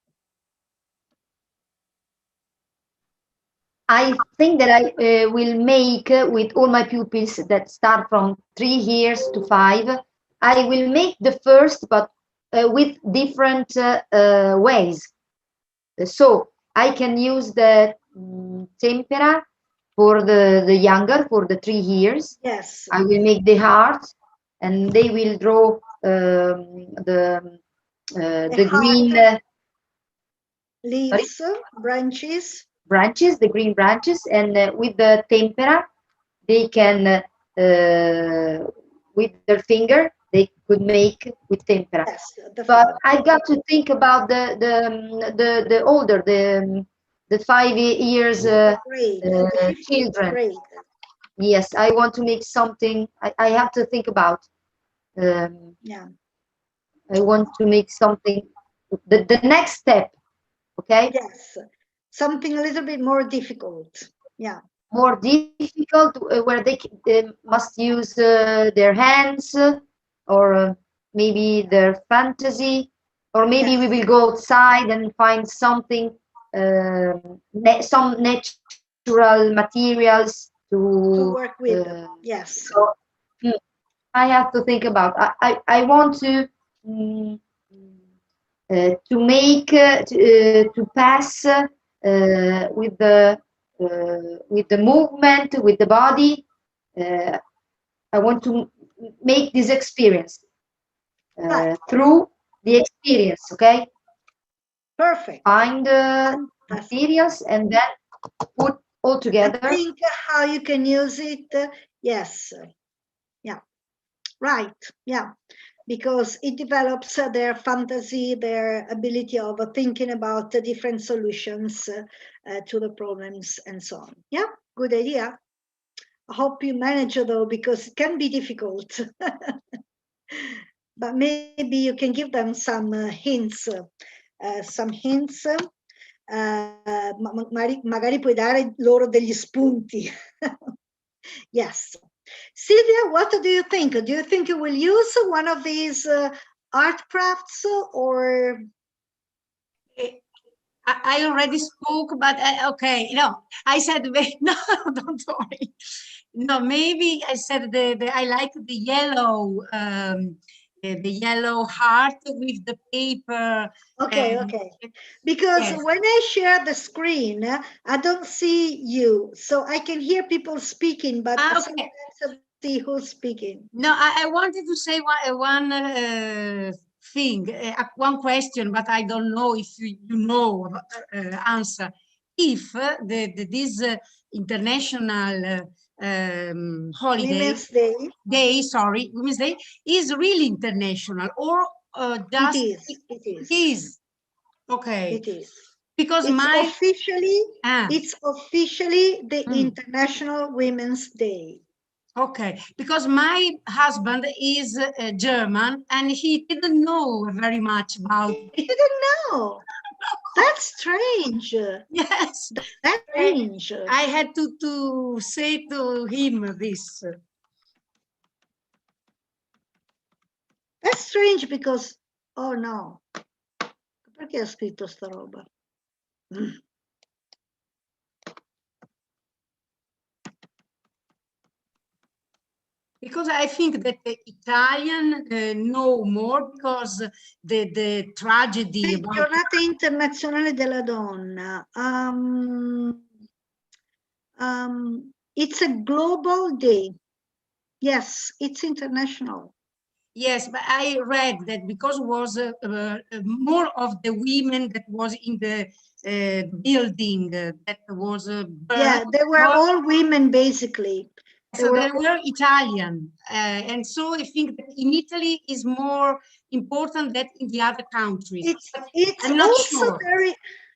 I think that I will make with all my pupils that start from 3 years to 5. I will make the first, but with different ways. So I can use the tempera for the younger, for the 3 years. Yes. I will make the heart, and they will draw the green leaves, branches, the green branches, and with the tempera, they can with their finger they could make with tempera. Yes, but I got to think about the older, the 5 years children. Yes, I want to make something. I have to think about. Yeah. I want to make something. The next step. Okay. Yes. Something a little bit more difficult. Yeah. More difficult, where they must use their hands, or maybe their fantasy, or maybe we will go outside and find something, some natural materials to work with. Yes. So, I have to think about. I want to make to pass with the with the movement, with the body. I want to make this experience through the experience, okay? Perfect. Find the materials and then put all together. I think how you can use it. Yes. Yeah. Right. Yeah. Because it develops their fantasy, their ability of thinking about different solutions to the problems and so on. Yeah. Good idea. I hope you manage though, because it can be difficult. But maybe you can give them some hints. Magari puoi dare loro degli spunti. Yes. Silvia, what do you think? Do you think you will use one of these art crafts, or? I already spoke, but okay, no, I said, no, don't worry. No, maybe I said I like the yellow heart with the paper. Okay, okay. Because yes. when I share the screen, I don't see you, so I can hear people speaking, but sometimes I don't see who's speaking. No, I wanted to say one thing, one question, but I don't know if you know answer. If this international holiday, Women's Day, is really international, or just it is. Okay. It is. Because it's officially the International Women's Day. Okay, because my husband is German and he didn't know very much about it. He didn't know. That's strange. Yes. That's strange. I had to say to him this. That's strange because, oh no. Perché ha scritto sta roba? Because I think that the Italian know more, because the tragedy about... Giornata internazionale della donna. It's a global day. Yes, it's international. Yes, but I read that because it was more of the women that was in the building that was yeah, they were all women basically. They were Italian, and so I think that in Italy is more important than in the other countries. I'm not sure.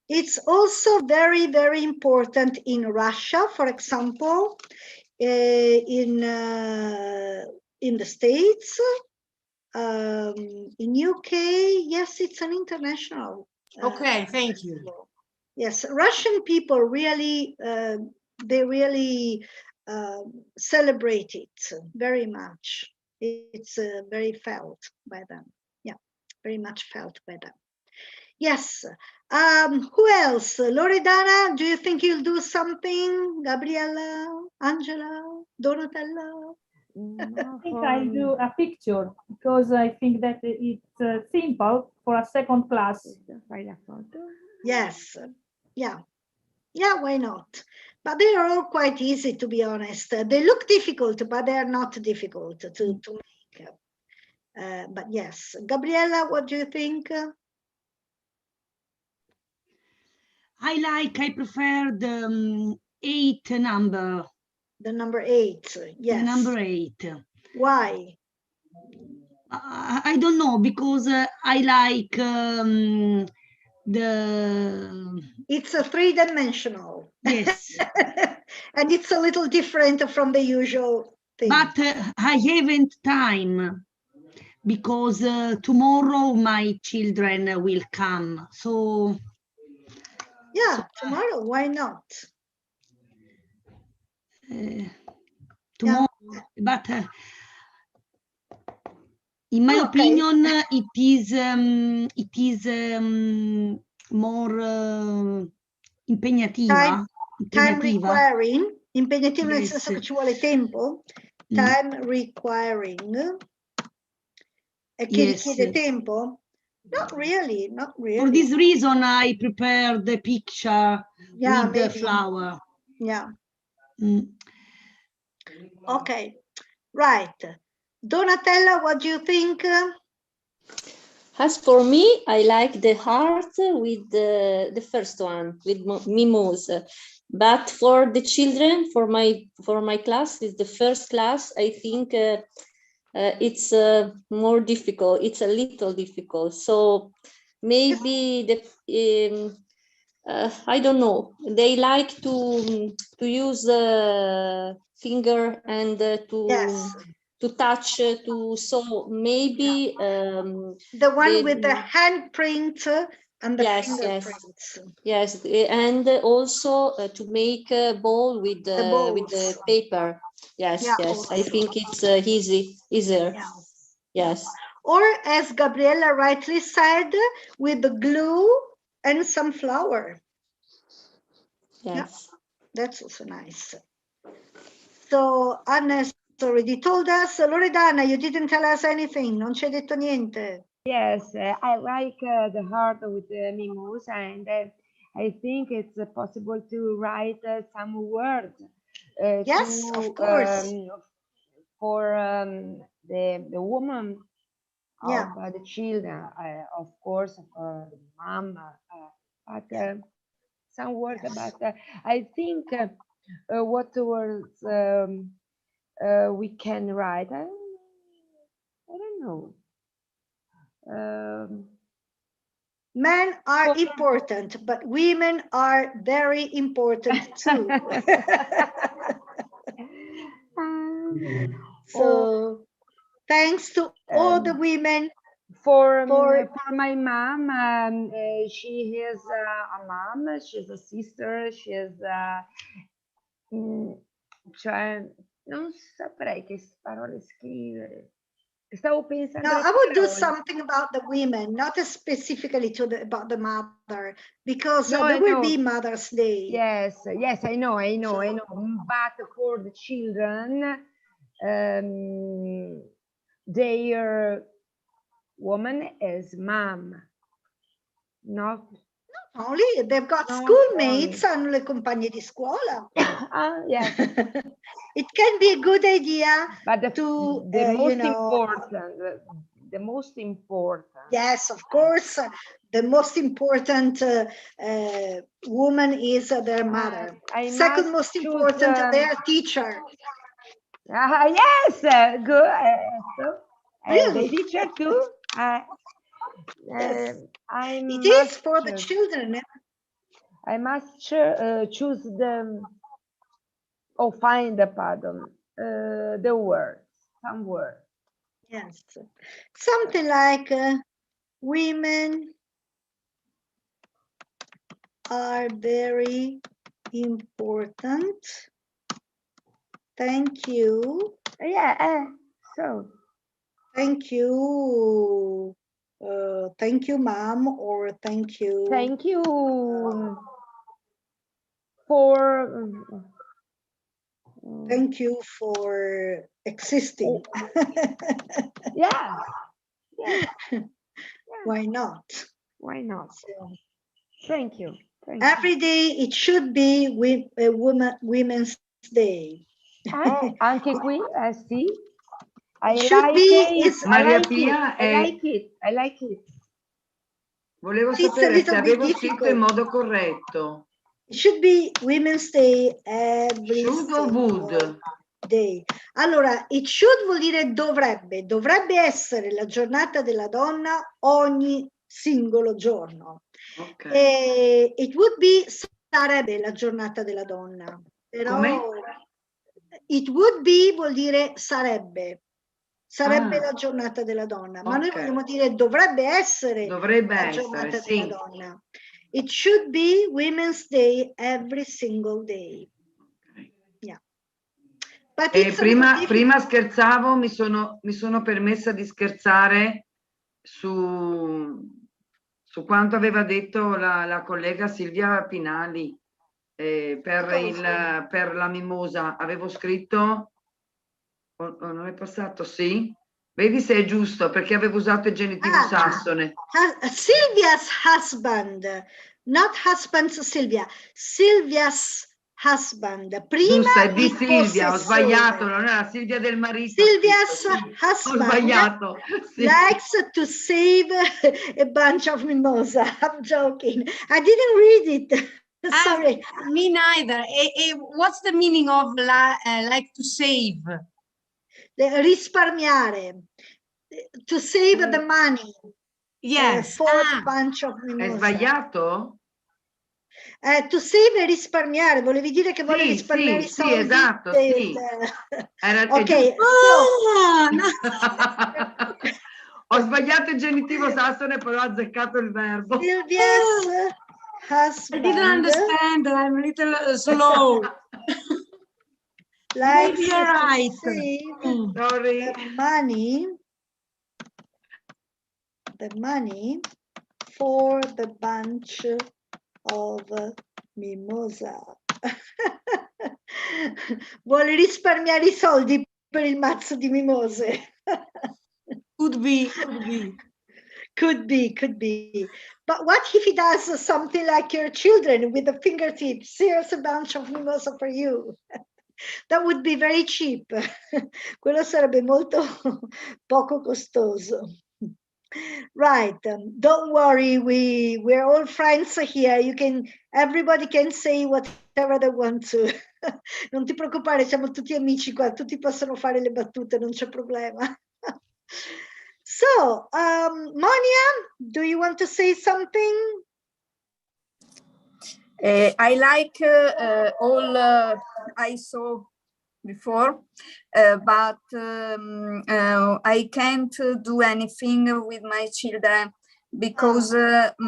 It's also very, very important in Russia, for example, in the States, in UK. Yes, it's an international. Okay, thank you. Yes, Russian people really, they really celebrate it very much. It's very felt by them. Yeah, very much felt by them. Yes. Who else? Loredana, do you think you'll do something? Gabriella, Angela, Donatella? I think I'll do a picture because I think that it's simple for a second class. Yes. Yeah. Yeah, why not? But they are all quite easy, to be honest. They look difficult, but they are not difficult to make. But yes. Gabriella, what do you think? I prefer the 8 number. The number 8, yes. The number 8. Why? I don't know, because I like It's a 3-dimensional. Yes. And it's a little different from the usual thing. But I haven't time, because tomorrow my children will come. So yeah, tomorrow, why not? Tomorrow, but in my opinion, it is more impegnativa. Time requiring, impegnativa nel Yes. senso che ci vuole tempo, time requiring, e che richiede tempo? Not really, not really. For this reason, I prepared the picture with the flower. Yeah. Mm. Okay. Right. Donatella, what do you think? As for me, I like the heart with the first one, with Mimosa. But for the children, for my class, is the first class, I think it's more difficult. It's a little difficult. So maybe I don't know. They like to use finger and to touch, so maybe the one with the handprint and the yes, fingerprints. Yes, and also to make a ball with the paper. Yes, Yeah, yes. also. I think it's easier. Yeah. Yes. Or as Gabriella rightly said, with the glue and some flour. Yes. Yeah, that's also nice. So Anna has already told us. Loredana, you didn't tell us anything. Non ci hai detto niente. Yes, I like the heart with the Mimosa, and I think it's possible to write some words. Yes, of course. For the woman Yeah. of the children, of course, for the mom, but some words about. I think what words we can write. I don't know. Men are important, but women are very important too. So thanks to all the women. For my mom, she has a mom, she's a sister, she's cioè, non saprei che parole scrivere. Stavo pensando. No, I would do something about the women, not specifically about the mother, because there will be Mother's Day. Yes, I know. But for the children, their woman is mom, not only. They've got schoolmates, hanno le compagne di scuola. Yes. It can be a good idea, but the most important. Yes, of course, the most important woman is their mother. Second most important, their teacher. Yes, good. Really? The teacher too. Yes. It is for the children. I must choose find the words, some words. Yes, something like women are very important. Thank you. Yeah. So. Thank you. Thank you, Mom, or thank you. Thank you for. Thank you for existing. Yeah. Why not? Why not? Thank you. Every day it should be with Women's Day. Anche qui, sì. I like it. Volevo sapere se avevo scritto in modo corretto. It should be Women's Day every day. Allora, it should vuol dire dovrebbe essere la giornata della donna ogni singolo giorno. Okay. It would be sarebbe la giornata della donna. Però it would be vuol dire sarebbe la giornata della donna, ma noi vogliamo dire dovrebbe essere la giornata della donna. It should be Women's Day every single day. Yeah. But prima scherzavo, mi sono permessa di scherzare su quanto aveva detto la collega Silvia Pinali per la mimosa. Avevo scritto, non è passato, sì? Vedi se è giusto, perché avevo usato il genitivo sassone. Silvia's husband, not husband's Silvia. Silvia's husband. Giusto, Prima è di il Silvia, ho sbagliato, possessore. non era Silvia del marito. Silvia's Sì, ho husband sbagliato. Sì. likes to save a bunch of mimosa. I'm joking. I didn't read it. Sorry. Me neither. What's the meaning of like to save? Risparmiare. To save the money. Yes. For a bunch of mimosa. È sbagliato? To save e risparmiare, volevi dire che vuole Sì, risparmiare sì, i soldi? sì, esatto, sì. Ok, Ho sbagliato il genitivo sassone, però ho azzeccato il verbo. Silvia's husband. I didn't understand. I'm a little slow. Likes Maybe you're right. to save Sorry. the money for the bunch of mimosa. Vuole risparmiare i soldi per il mazzo di mimose. Could be. Could be. But what if he does something like your children with the fingertips? Here's a bunch of mimosa for you. That would be very cheap. Quello sarebbe molto poco costoso. Right, don't worry, we're all friends here. Everybody can say whatever they want to. Non ti preoccupare, siamo tutti amici qua, tutti possono fare le battute, non c'è problema. So, Monia, do you want to say something? I like all I saw before, but I can't do anything with my children because I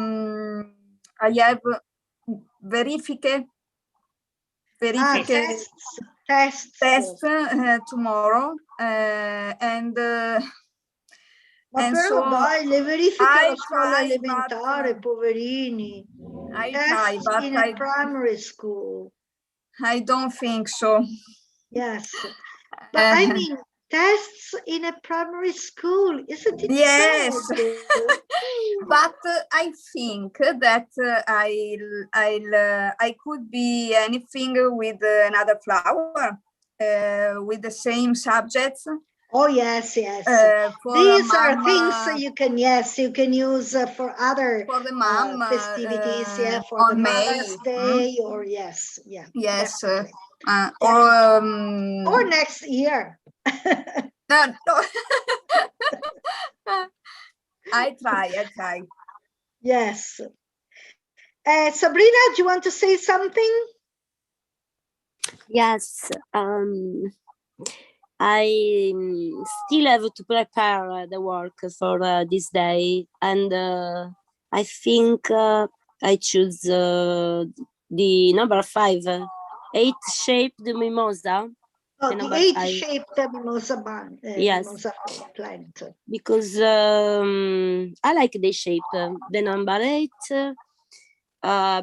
have tests tomorrow, and Ma però so dai, le verifiche alla scuola elementare, poverini. Tests in a primary school. I don't think so. Yes, but I mean, tests in a primary school, isn't it? Yes, sad? but I think that I could be anything with another flower, with the same subjects. Oh yes. These are things you can use for other festivities, for the Mother's Day, or yes. Or next year. No. I try. Yes. Sabrina, do you want to say something? Yes. I still have to prepare the work for this day, and I think I choose the number 5, 8-shaped mimosa. Oh, the 8-shaped mimosa plant. Because I like the shape. The number 8,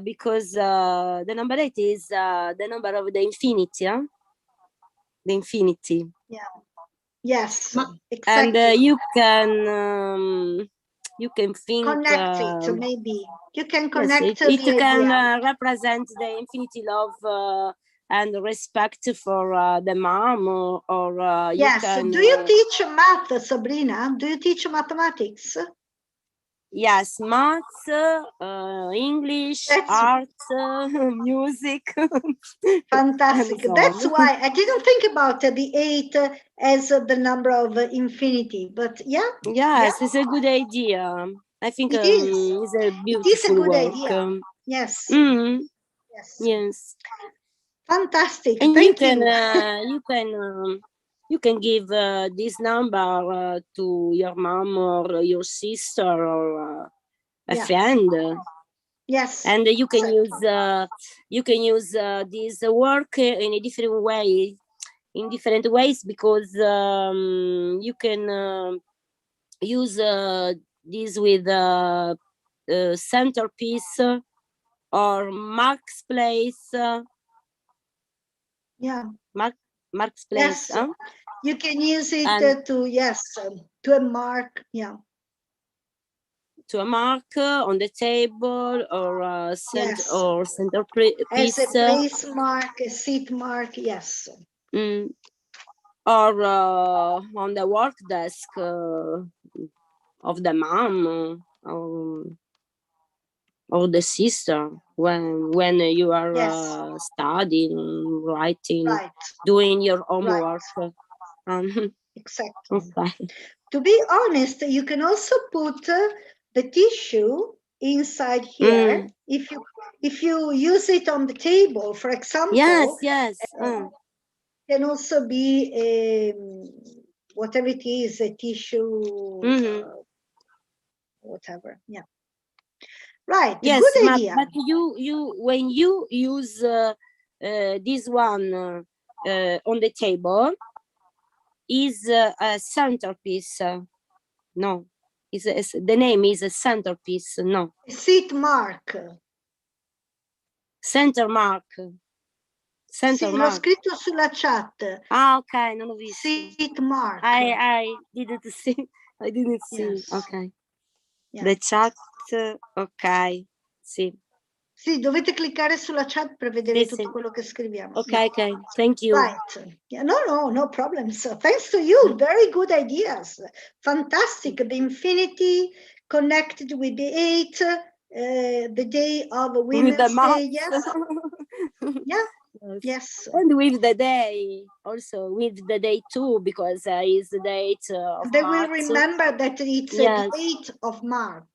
because the number 8 is the number of the infinity. The infinity. Yeah. Yes. Exactly. And you can think connect it. Maybe you can connect. Yes, it can represent the infinity love and respect for the mom, or yes. You can, do you teach math, Sabrina? Do you teach mathematics? Yes, maths, English, arts, music. Fantastic. That's why I didn't think about the 8 as the number of infinity, but Yes, it's a good idea. I think it is. It's a beautiful It is a good work. idea. Yes. Yes. Fantastic. And Thank you can give this number to your mom or your sister or a friend. Yes. And you can use this work in a different way, because you can use this with centerpiece or Mark's Place. Mark's Place. Yes. You can use it to a mark. to a mark on the table or centerpiece. As a place mark, a seat mark, yes. Or on the work desk of the mom or the sister when you are studying, writing, doing your homework. Exactly. Okay. To be honest, you can also put the tissue inside here. If you use it on the table, for example. Yes. Can also be whatever it is, a tissue, whatever. Yeah. Right. Yes, good idea. But you when you use this one on the table, is a centerpiece. No, the name is a centerpiece. No. Seat mark. Center mark. Sì, l'ho scritto sulla chat. Ah, ok, non l'ho visto. Seat mark. I didn't see. I didn't see. Yes. Ok. Yeah. The chat. Ok. Sì. Sì, dovete cliccare sulla chat per vedere tutto quello che scriviamo. Ok. Thank you. Right. Yeah, no problems. Thanks to you. Very good ideas. Fantastic. The infinity connected with the 8, the day of Women's Day. Yes. Yeah. Yes. And with the day, also with the day too, because is the date of they March. will remember that it's the 8th of March.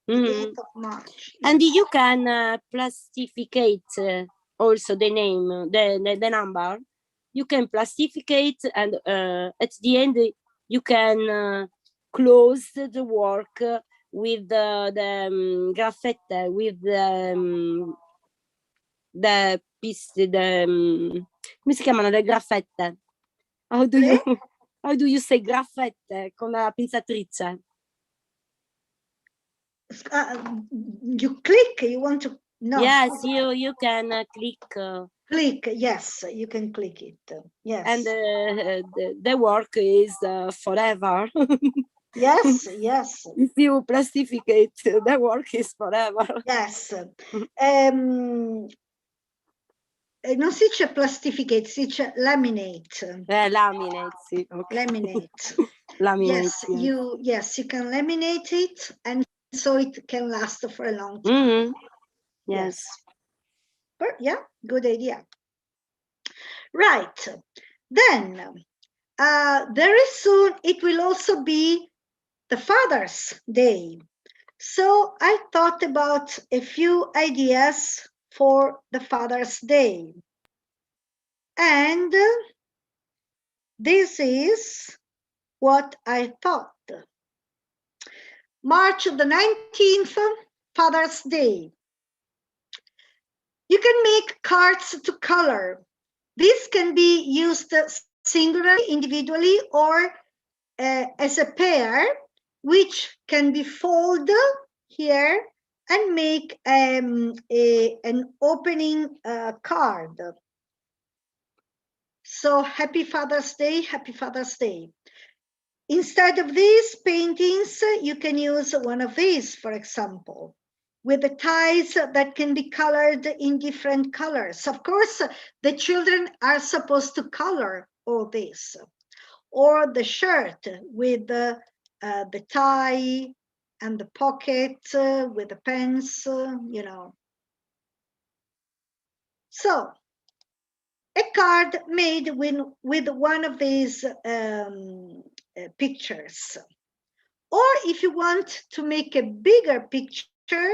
8th of March. And you can plastificate also the name, the number. You can plastificate, and at the end you can close the work with the graffette, with the piece, come si chiamano le graffette? How do you say graffette con la pinzatrice? You click. You want to? No. Yes, you can click. Click. Yes, you can click it. Yes. And the work is forever. Yes. If you plastificate, the work is forever. Yes. Non si dice plastificate, si dice laminate. Laminate, sì. Okay. Laminate. Laminate. Yes, you can laminate it, and so it can last for a long time. Yes. But yeah, good idea. Right. Then very soon it will also be the Father's Day. So I thought about a few ideas for the Father's Day. And this is what I thought. March the 19th, Father's Day. You can make cards to color. This can be used singularly, individually, or as a pair, which can be folded here and make an opening card. So happy Father's Day, happy Father's Day. Instead of these paintings, you can use one of these, for example, with the ties that can be colored in different colors. Of course, the children are supposed to color all this. Or the shirt with the tie and the pocket with the pens, you know. So, a card made with one of these pictures. Or if you want to make a bigger picture,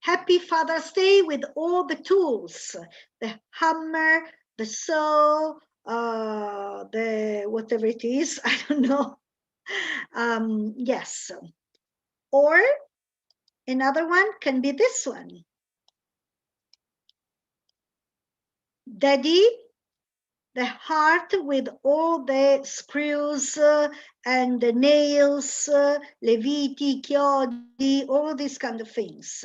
happy Father's Day with all the tools, the hammer, the saw, the whatever it is, I don't know. Yes. Or another one can be this one. Daddy, the heart with all the screws and the nails, le viti, chiodi, all these kind of things.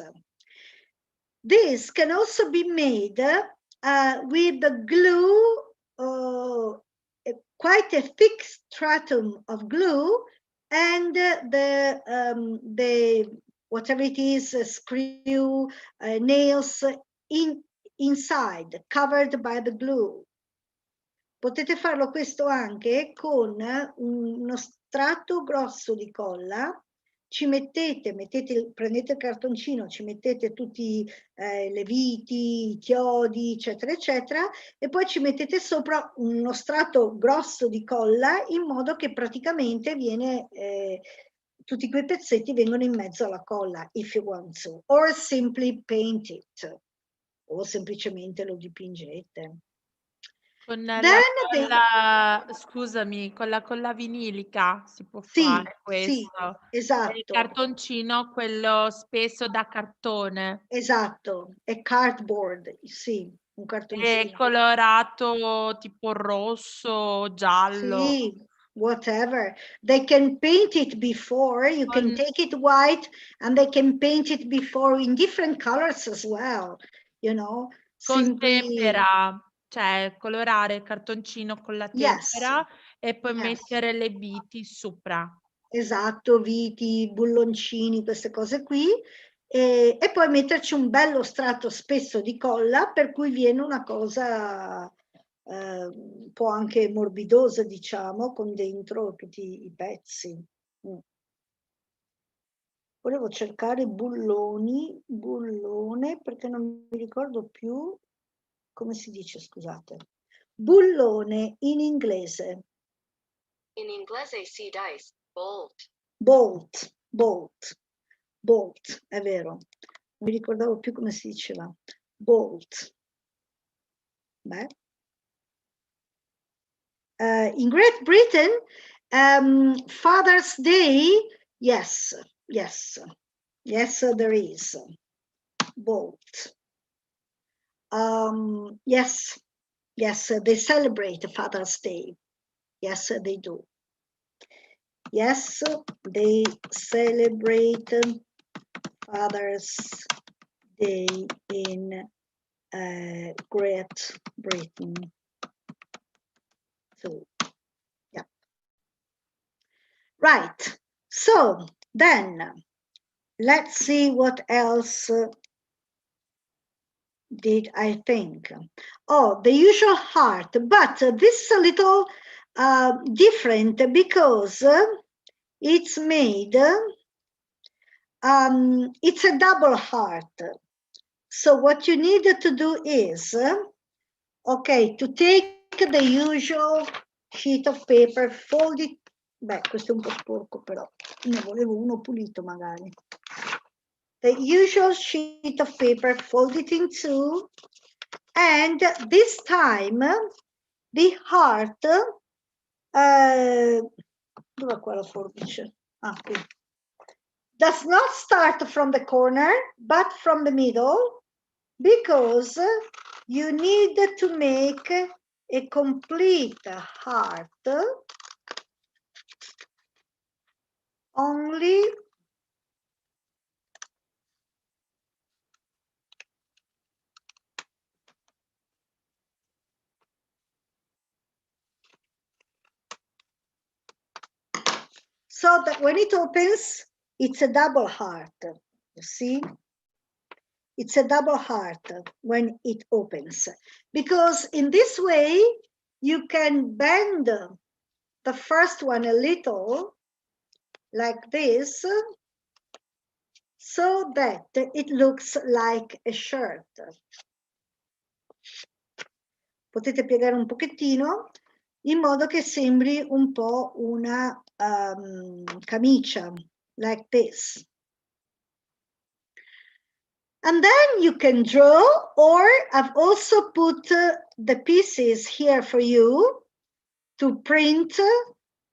This can also be made with the glue, quite a thick stratum of glue, and the whatever it is, screw, nails inside, covered by the glue. Potete farlo questo anche con uno strato grosso di colla, ci prendete il cartoncino, ci mettete tutti le viti, i chiodi, eccetera, eccetera, e poi ci mettete sopra uno strato grosso di colla in modo che praticamente viene, tutti quei pezzetti vengono in mezzo alla colla, if you want to, or simply paint it, o semplicemente lo dipingete. Con la colla, scusami, con la colla vinilica si può fare questo. Sì, esatto. Il cartoncino, quello spesso da cartone. Esatto, è cardboard, sì, un cartoncino. È colorato tipo rosso, giallo. Sì, whatever. They can paint it before, you can take it white, and they can paint it before in different colors as well, you know. Con tempera, cioè colorare il cartoncino con la tempera e poi mettere le viti sopra. Esatto, viti, bulloncini, queste cose qui, e poi metterci un bello strato spesso di colla, per cui viene una cosa un po' anche morbidosa, diciamo, con dentro tutti i pezzi. Volevo cercare bullone, perché non mi ricordo più come si dice, scusate. Bullone in inglese. In inglese si dice bolt. Bolt, è vero. Non mi ricordavo più come si diceva. Bolt. Beh. In Great Britain, Father's Day, yes, there is. Bolt. Yes, they celebrate Father's Day. Yes, they do. Yes, they celebrate Father's Day in Great Britain. So, yeah. Right. So then, let's see what else did I think. Oh, the usual heart, but this is a little different because it's made, it's a double heart. So what you need to do is, okay, to take the usual sheet of paper, fold it, beh, questo è un po' sporco però, ne volevo uno pulito magari. The usual sheet of paper, fold it in two, and this time the heart, dov'è qua la forbice? Ah, qui. Does not start from the corner, but from the middle, because you need to make a complete heart only so that when it opens, it's a double heart. You see? It's a double heart when it opens, because in this way you can bend the first one a little like this, so that it looks like a shirt. Potete piegare un pochettino in modo che sembri un po' una camicia, like this. And then you can draw, or I've also put the pieces here for you to print,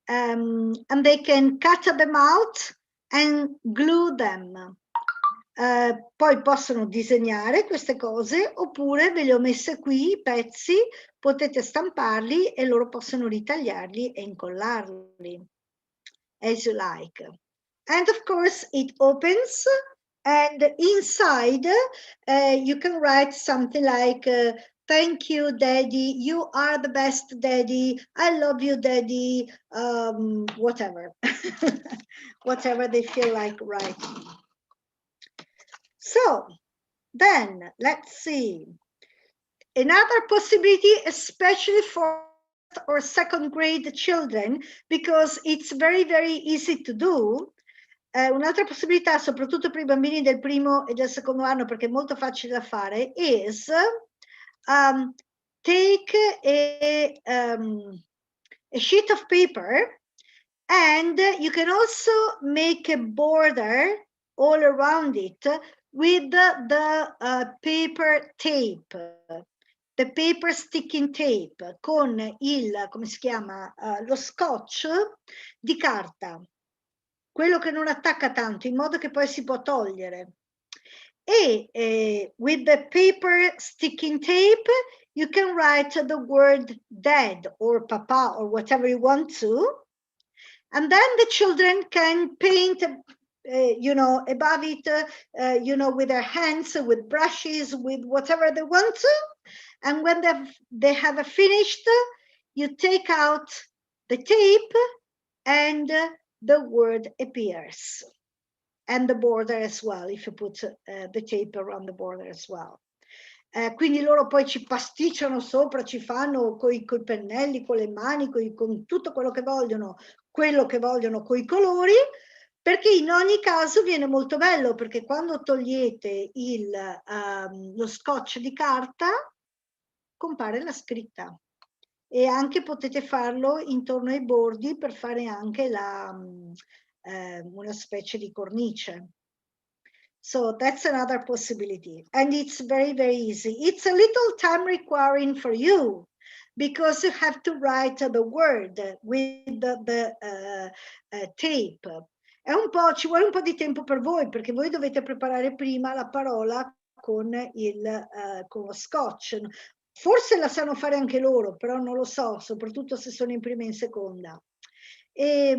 and they can cut them out and glue them. Poi possono disegnare queste cose, oppure ve le ho messe qui i pezzi, potete stamparli e loro possono ritagliarli e incollarli, as you like. And of course it opens, and inside you can write something like Thank you, Daddy. You are the best, Daddy. I love you, Daddy. Whatever. Whatever they feel like writing. So then let's see. Another possibility, especially for or second grade children, because it's very, very easy to do. Un'altra possibilità, soprattutto per I bambini del primo e del secondo anno, perché è molto facile da fare, is take a sheet of paper, and you can also make a border all around it with the paper tape, the paper sticking tape, con il, come si chiama, lo scotch di carta, quello che non attacca tanto, in modo che poi si può togliere. E with the paper sticking tape, you can write the word dad or papa or whatever you want to. And then the children can paint, you know, above it, you know, with their hands, with brushes, with whatever they want to. And when they have finished, you take out the tape and the word appears. And the border as well, if you put the tape around the border as well. Quindi loro poi ci pasticciano sopra, ci fanno coi pennelli, con le mani, con tutto quello che vogliono coi colori, perché in ogni caso viene molto bello, perché quando togliete lo scotch di carta compare la scritta. E anche potete farlo intorno ai bordi per fare anche una specie di cornice. So that's another possibility. And it's very, very easy. It's a little time requiring for you because you have to write the word with the tape. Ci vuole un po' di tempo per voi, perché voi dovete preparare prima la parola con lo scotch. Forse la sanno fare anche loro, però non lo so, soprattutto se sono in prima e in seconda. E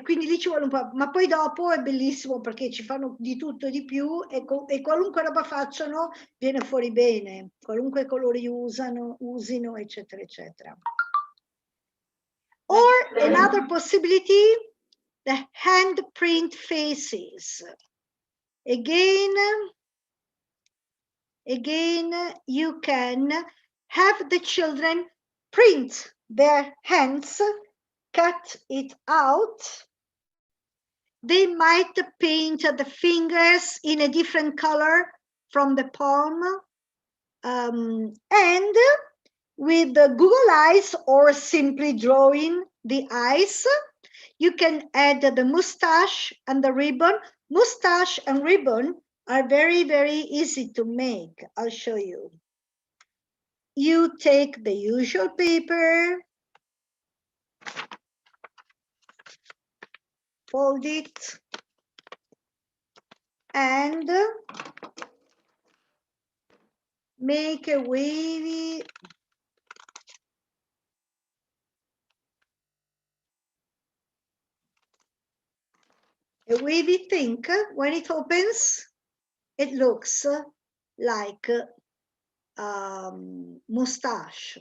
quindi lì ci vuole un po', ma poi dopo è bellissimo perché ci fanno di tutto e di più e qualunque roba facciano viene fuori bene, qualunque colori usino, eccetera, eccetera. Or another possibility, the handprint faces. Again, you can have the children print their hands, cut it out. They might paint the fingers in a different color from the palm. And with the Google Eyes or simply drawing the eyes, you can add the mustache and the ribbon. Mustache and ribbon are very, very easy to make. I'll show you. You take the usual paper, fold it, and make a wavy thing. When it opens, it looks like mustache.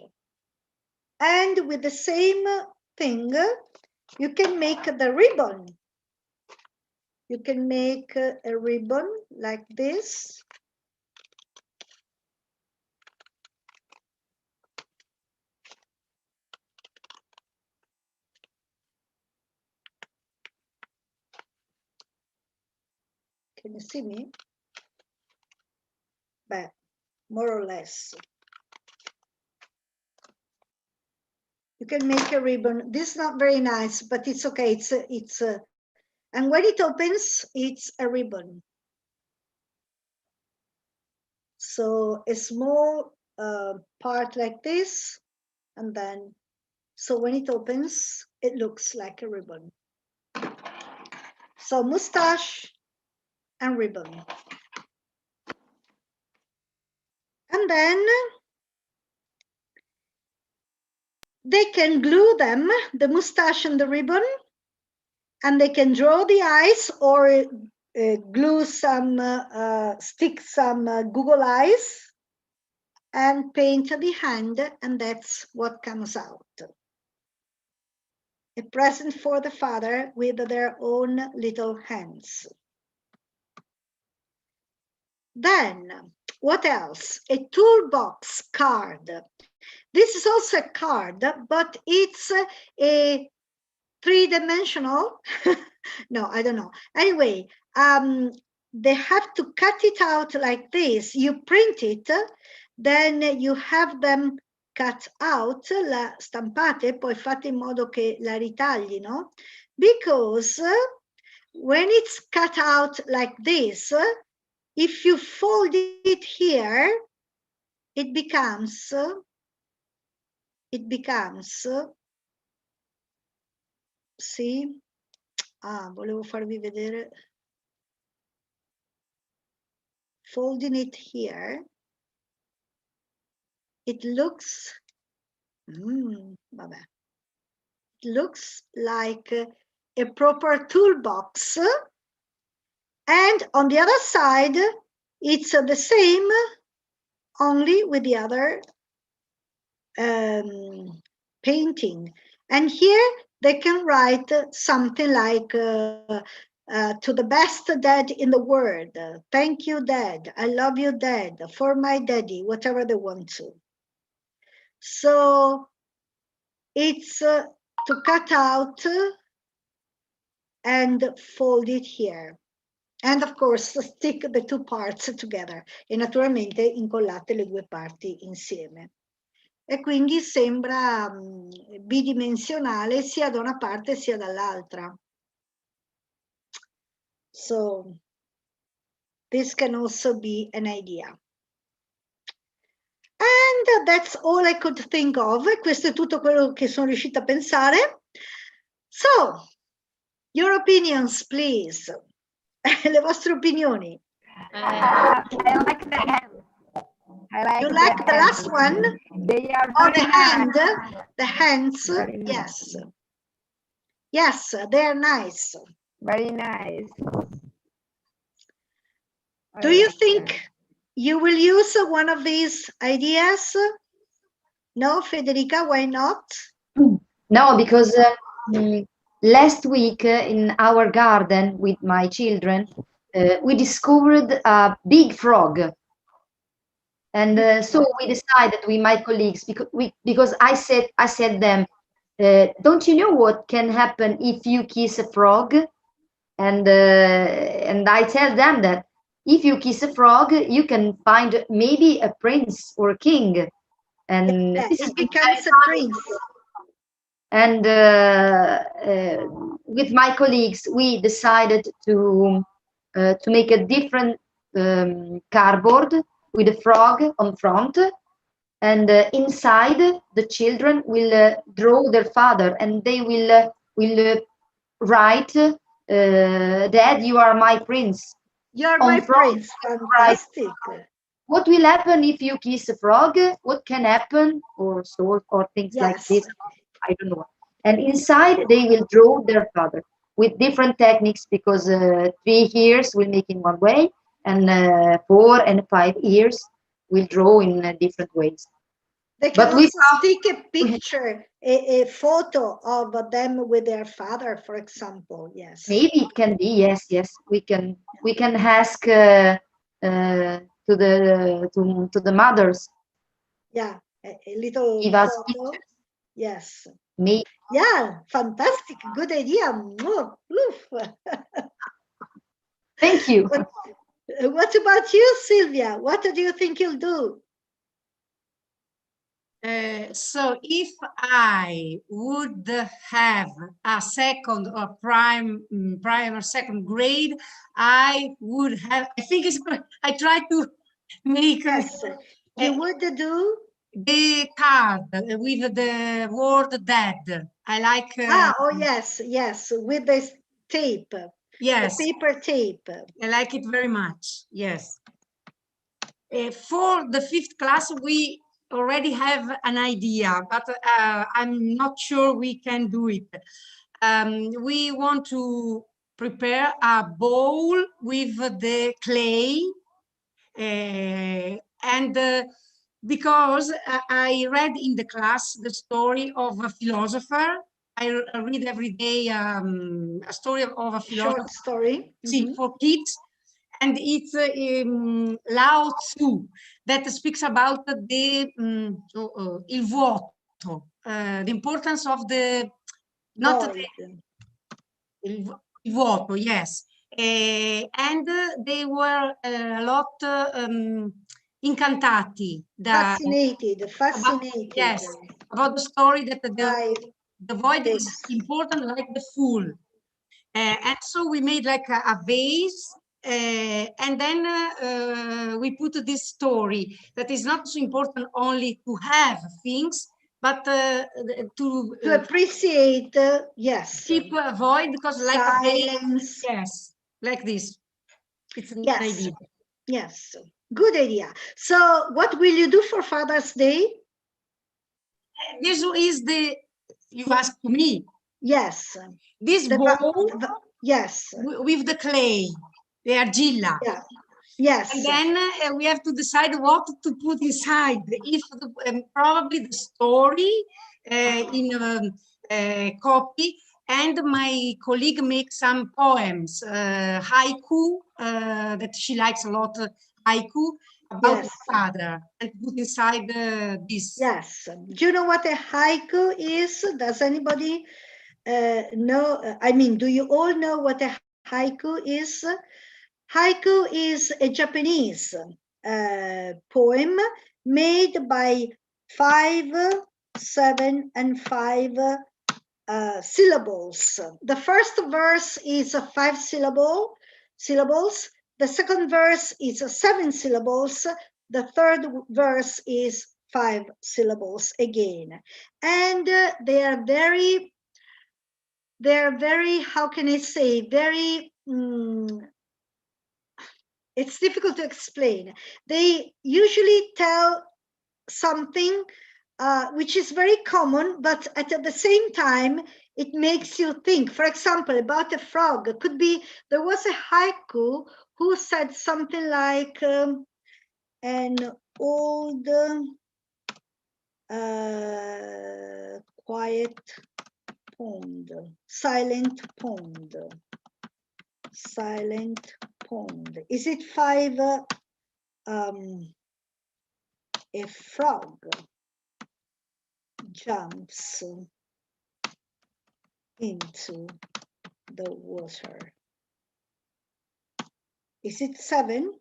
And with the same thing, you can make the ribbon. You can make a ribbon like this. Can you see me? But more or less. You can make a ribbon. This is not very nice, but it's okay. And when it opens, it's a ribbon. So a small part like this, and then, so when it opens, it looks like a ribbon. So mustache and ribbon. And then they can glue them, the mustache and the ribbon, and they can draw the eyes or glue some, stick some Google Eyes and paint the hand, and that's what comes out. A present for the father with their own little hands. Then, what else? A toolbox card. This is also a card, but it's a three-dimensional. No, I don't know. Anyway, they have to cut it out like this. You print it, then you have them cut out, stampate, poi fate in modo che la ritaglino, because when it's cut out like this, if you fold it here, it becomes, sì, volevo farvi vedere, folding it here, it looks, vabbè, it looks like a proper toolbox, and on the other side, it's the same, only with the other painting. And here they can write something like, to the best dad in the world, thank you, Dad, I love you, Dad, for my daddy, whatever they want to. So it's to cut out and fold it here. And of course, stick the two parts together. E naturalmente incollate le due parti insieme. E quindi sembra bidimensionale sia da una parte sia dall'altra. So this can also be an idea. And that's all I could think of. Questo è tutto quello che sono riuscita a pensare. So, your opinions, please. Le vostre opinioni. I like the hand. You like the last one? They are Oh, the very hand, nice. the hands, Very nice. yes. Yes, they're nice. Very nice. Do you think you will use one of these ideas? No, Federica, why not? No, because last week in our garden with my children, we discovered a big frog. And so we decided with my colleagues, because I said them, don't you know what can happen if you kiss a frog? And I tell them that if you kiss a frog, you can find maybe a prince or a king. And this it becomes a prince. And with my colleagues, we decided to make a different cardboard with a frog on front, and inside the children will draw their father, and they will write, Dad, you are my prince. You're my prince. Fantastic. What will happen if you kiss a frog? What can happen? Or things like this. I don't know. And inside they will draw their father with different techniques, because 3 years will make in one way, and 4 and 5 years will draw in different ways. They can also stick a picture, a photo of them with their father, for example. Yes. Maybe it can be. Yes. We can ask to the mothers. Yeah, a little give us photo. pictures. Yes. Maybe. Yeah, fantastic. Good idea. Thank you. What about you, Sylvia? What do you think you'll do? So if I would have a second or prime or second grade, I would have, I think I try to make you would do the card with the word dad. I like oh yes, with this tape. Yes, the paper tape. I like it very much. Yes. For the 5th class, we already have an idea, but I'm not sure we can do it. We want to prepare a bowl with the clay, and because I read in the class the story of a philosopher. I read every day a story of a philosopher. Short story. For kids. And it's Lao Tzu that speaks about the il vuoto, the importance of the il vuoto, yes. And they were a lot incantati. Fascinated. About the story that the void is important like the fool. And so we made like a vase, and then we put this story that is not so important only to have things, but to appreciate, yes. Keep a void, because like silence. Yes, like this. It's an idea. Yes, good idea. So what will you do for Father's Day? This is you asked to me. Yes. This bowl, yes, with the clay, the argilla. Yeah. Yes. And then we have to decide what to put inside. If probably the story in a copy, and my colleague makes some poems, haiku, that she likes a lot, haiku, about the father, and put inside this. Yes. Do you know what a haiku is? Does anybody know? I mean, do you all know what a haiku is? Haiku is a Japanese poem made by 5, 7, and 5 syllables. The first verse is 5 syllables. The second verse is 7 syllables. The third verse is 5 syllables again. And they are very, how can I say, very, it's difficult to explain. They usually tell something which is very common, but at the same time, it makes you think. For example, about a frog, it could be, there was a haiku who said something like, an old quiet pond, silent pond. Silent pond. Is it 5? A frog jumps into the water. Is it 7?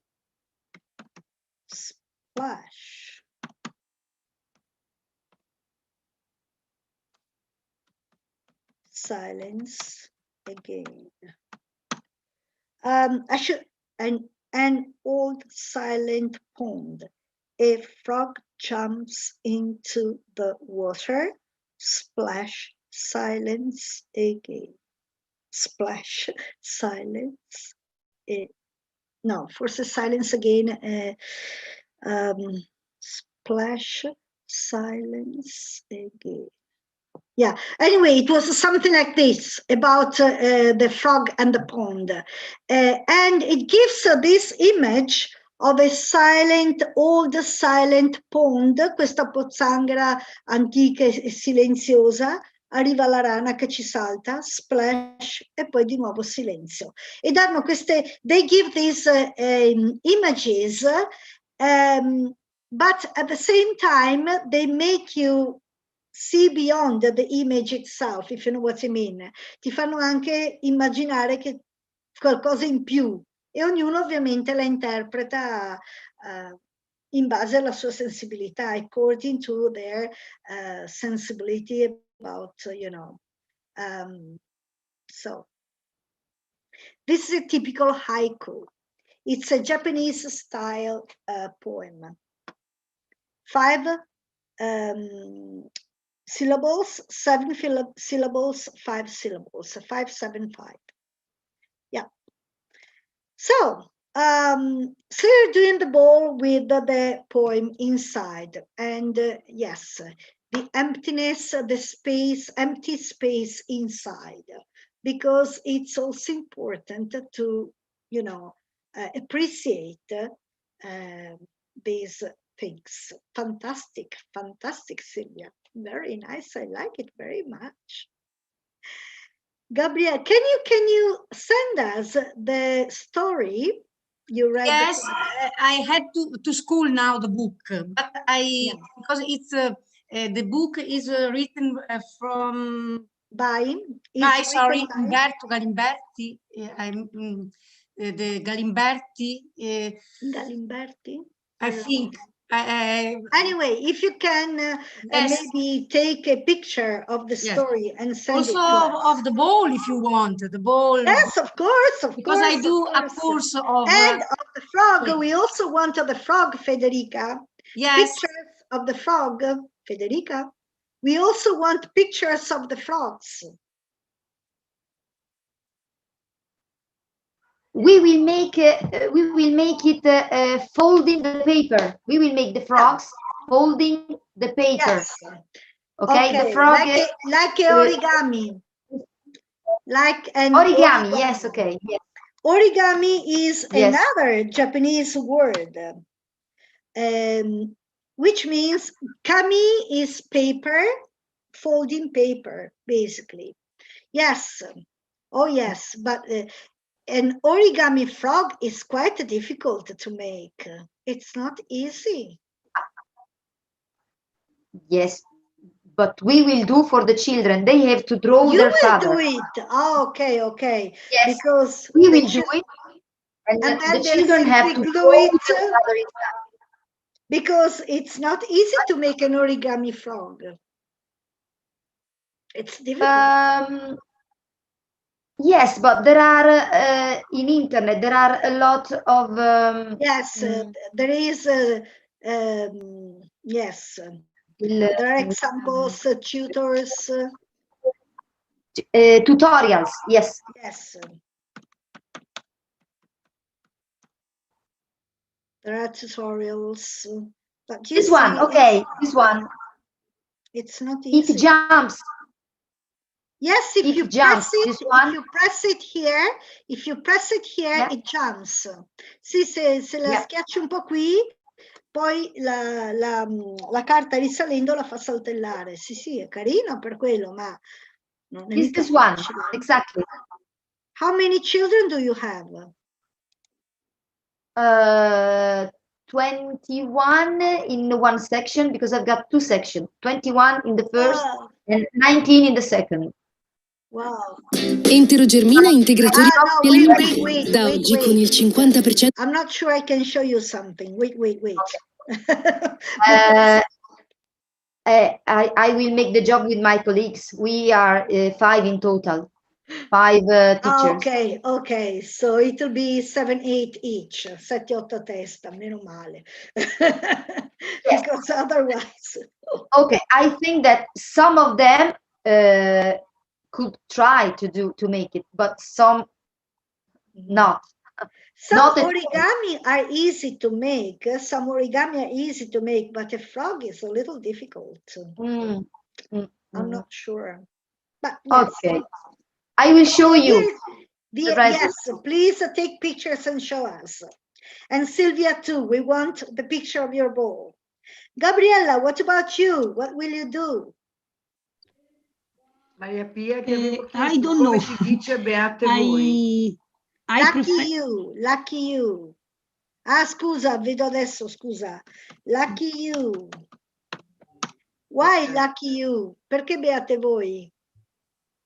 Splash. Silence again. An old silent pond. A frog jumps into the water. Splash, silence again. Splash, silence. No, forse silence again. Splash, silence again. Yeah, anyway, it was something like this about the frog and the pond. And it gives this image of a silent, old silent pond, questa pozzanghera antica e silenziosa. Arriva la rana che ci salta, splash, e poi di nuovo silenzio. E danno queste, they give these images, but at the same time, they make you see beyond the image itself, if you know what I mean. Ti fanno anche immaginare che qualcosa in più, e ognuno ovviamente la interpreta in base alla sua sensibilità, according to their sensibility about, you know. So this is a typical haiku. It's a Japanese style poem. 5 syllables, 7 syllables, 5 syllables, 5, 7, 5. Yeah. So you're doing the ball with the poem inside, and yes, the emptiness, the space, empty space inside, because it's also important to, you know, appreciate these things. Fantastic, fantastic, Sylvia. Very nice. I like it very much. Gabrielle, can you send us the story you read? Yes, I had to school now the book, but because it's the book is written from Umberto Galimberti. The Galimberti. Galimberti. I think. Anyway, if you can maybe take a picture of the story and send also it to us. of the ball, if you want the ball. Yes, of course, because I do a course of and of the frog. We also want the frog, Federica. Yes, pictures of the frog, Federica. We also want pictures of the frogs. We will make it folding the paper. We will make the frogs folding the paper. Yes. Okay, the frog like origami. Like an origami. Yes, okay. Yes. Origami is another Japanese word, which means kami is paper, folding paper, basically. Yes. Oh, yes, but an origami frog is quite difficult to make. It's not easy. Yes, but we will do for the children. They have to draw their father. You will do it. Oh, okay, okay. Yes, because we will do it. And then the children have to draw their father inside. Because it's not easy to make an origami frog. It's difficult. Yes, but there are in internet there are a lot of there is yes, there are examples, tutors, tutorials. Yes. Yes. There are tutorials, but this one, okay, this one. It's not easy. It jumps. Yes, if you press it here, it jumps. Sì, se la schiacci un po' qui, poi la carta risalendo la fa saltellare. Sì, sì, è carino per quello, ma non è mica This one, facile. exactly. How many children do you have? 21 in one section, because I've got two sections. 21 in the first and 19 in the second. Wow. Enterogermina integratori alimentari da oggi con il 50%. I'm not sure I can show you something. Wait. I will make the job with my colleagues. We are 5 in total. 5 teachers. Okay. So it will be 7, 8 each. 7, 8 a testa, meno male. Because otherwise. Okay, I think that some of them could try to make it, but some not. Some origami are easy to make. But a frog is a little difficult. I'm not sure. But yes. Okay. I will show you. Yes, please take pictures and show us. And Sylvia too, we want the picture of your ball. Gabriella, what about you? What will you do? Maria Pia, che I don't know. Come si dice beate voi? Lucky you. Ah, scusa, vedo adesso, scusa. Lucky you. Why lucky you? Perché beate voi?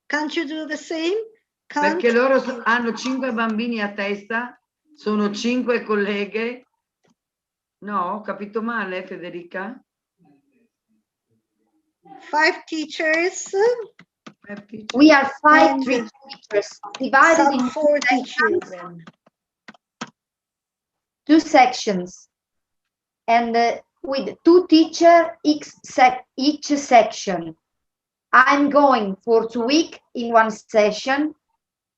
Can't you do the same? Perché loro hanno 5 bambini a testa, sono 5 colleghe. No, ho capito male, Federica? 5 teachers. We are 5 teachers divided in 40 children. 2 sections, and with 2 teachers each section. I'm going for 2 weeks in one session,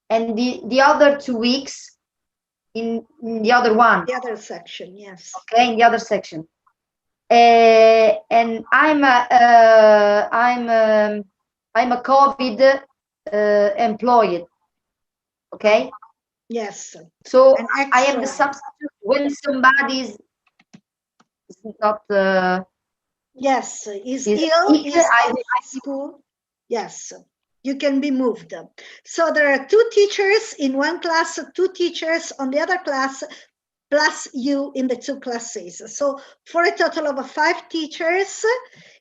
and the other 2 weeks in the other one. The other section, yes. Okay, in the other section. And I'm a COVID employed. Okay. Yes. So I am the substitute when somebody's not. Yes, is Is ill, sick, is off school. Yes, you can be moved. So there are 2 teachers in one class, 2 teachers on the other class, plus you in the 2 classes. So for a total of 5 teachers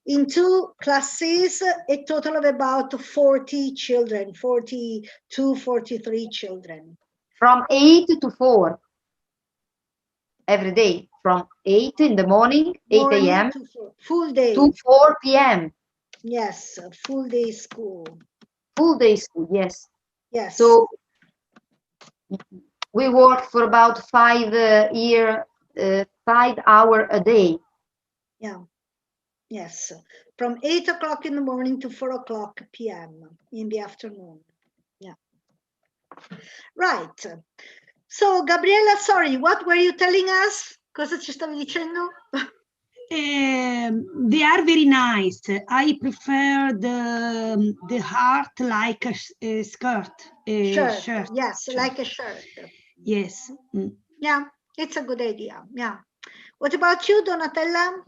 in 2 classes, a total of about 40 children, 42, 43 children. From 8 to 4 every day, from 8 in the morning, 8 a.m. full day to 4 p.m. Yes, full day school. Full day school, yes. Yes. So we work for about 5 hours a day. Yeah. Yes. From 8 o'clock in the morning to 4 o'clock p.m. in the afternoon. Yeah. Right. So, Gabriella, sorry, what were you telling us? Cosa ci stavi dicendo? They are very nice. I prefer the heart like a skirt. Shirt. Yes, shirt. Like a shirt. Yes. Mm. Yeah, it's a good idea. Yeah. What about you, Donatella?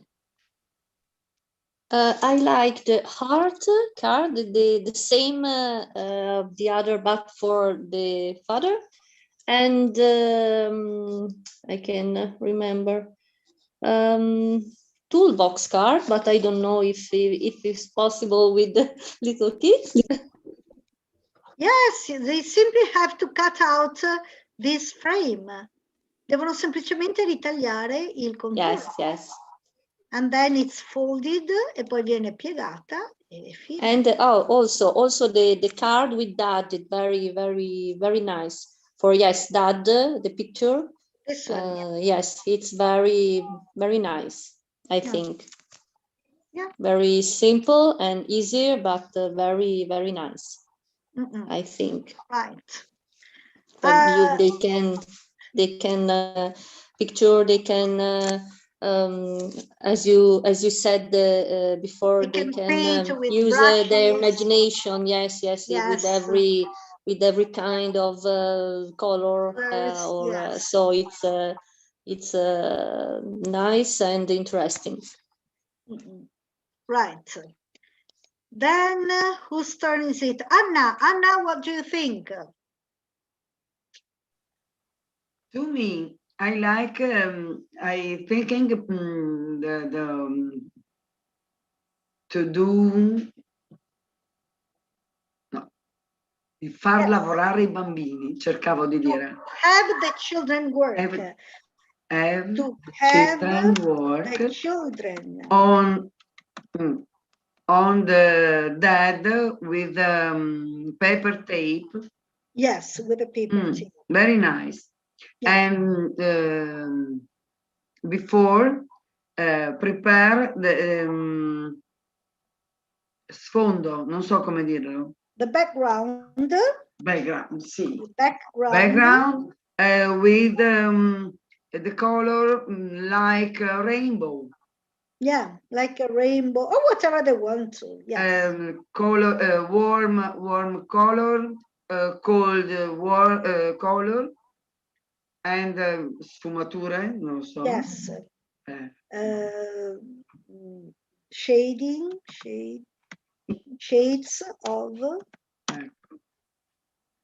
I like the heart card, the same the other, but for the father. And I can remember toolbox card, but I don't know if it's possible with the little kids. Yes, they simply have to cut out this frame. Devono semplicemente ritagliare il contorno. Yes, yes. And then it's folded e poi viene piegata e fine. And also the card with dad is very, very, very nice. For yes, dad, the picture. This one, yes, it's very, very nice, I think. Yeah. Very simple and easy, but very, very nice. I think. Right. But they can picture. They can, as you said before, they can use their imagination. Yes, with every kind of color, so it's nice and interesting. Right. Then whose turn is it? Anna. Anna, what do you think? To me, I like. I thinking to do. No, di far lavorare I bambini. Cercavo di dire. Have the children work. Have children work. The children on the dad with paper tape. Yes, with a paper tape. Very nice. Yeah. And before prepare the sfondo, non so come dirlo. The background. Background, sì. Background with the color like a rainbow. Yeah, like a rainbow or whatever they want to. Yes. Color, warm color, cold color, and sfumature, non so. Yes. Shades of.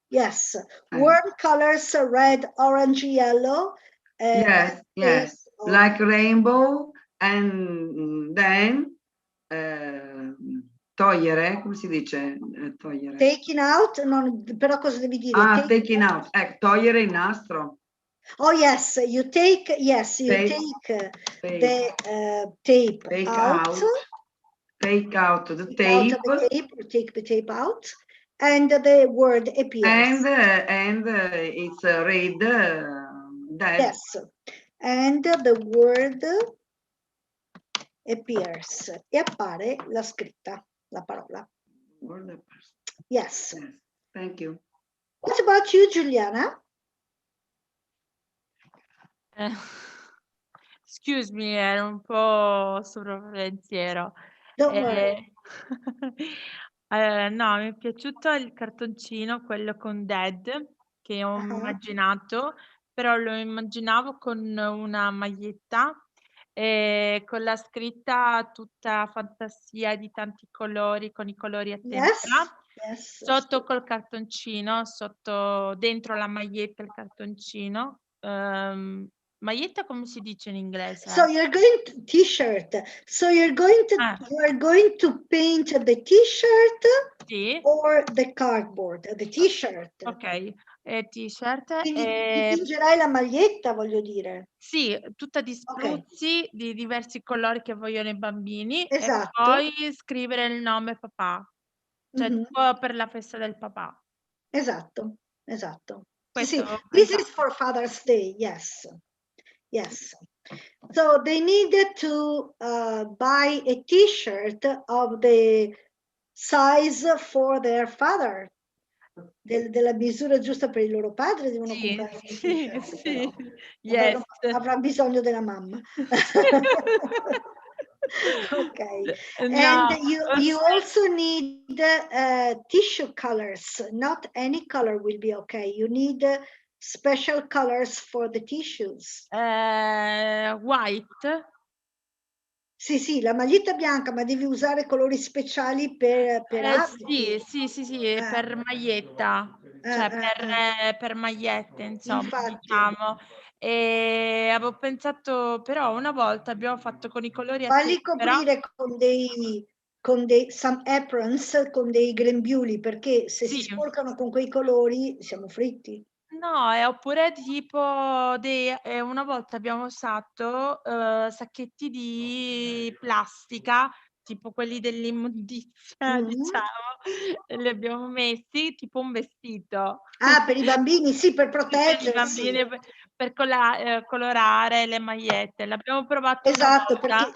Yes. Warm colors, red, orange, yellow. Yes. Like rainbow, and then togliere, come si dice? Togliere. Taking out, però cosa devi dire? Taking out, togliere il nastro. Oh yes, you take the tape out. Take out the tape. Out of the tape, you take the tape out, and the word appears. And it's read that. Yes, and the word appears. E appare la scritta, la parola. Yes. Thank you. What about you, Giuliana? Excuse me, ero un po' sovrapensiero. Don't worry. No, mi è piaciuto il cartoncino, quello con Dad, che ho immaginato, però lo immaginavo con una maglietta e con la scritta tutta fantasia di tanti colori, con i colori a tempera. Sotto col cartoncino, sotto dentro la maglietta il cartoncino. Maglietta come si dice in inglese? So you're going to t-shirt. So you're going to paint the t-shirt or the cardboard, the t-shirt. Ok, t-shirt. Quindi dipingerai la maglietta, voglio dire. Sì, tutta di spruzzi di diversi colori che vogliono i bambini e Esatto. poi scrivere il nome papà, cioè tipo per la festa del papà. Esatto, esatto. Questo Sì, this is for Father's Day, yes. Yes. So they needed to buy a t-shirt of the size for their father. Della misura giusta per il loro padre devono comprare un t-shirt, però. Yes. Avrà bisogno della mamma. Okay. No. And you also need tissue colors. Not any color will be okay. You need special colors for the tissues. White. Sì, la maglietta bianca, ma devi usare colori speciali per abiti. Sì, per maglietta, cioè per magliette, insomma, Infatti. diciamo. E avevo pensato, però una volta abbiamo fatto con i colori a Falli tempera. coprire con dei some aprons, con dei grembiuli, perché se si sporcano con quei colori siamo fritti. No, oppure tipo una volta abbiamo usato sacchetti di plastica, tipo quelli dell'immondizia, diciamo, e li abbiamo messi tipo un vestito. Ah, per i bambini, sì, per Per i proteggersi. bambini, per colorare le magliette. L'abbiamo provato una Esatto, volta.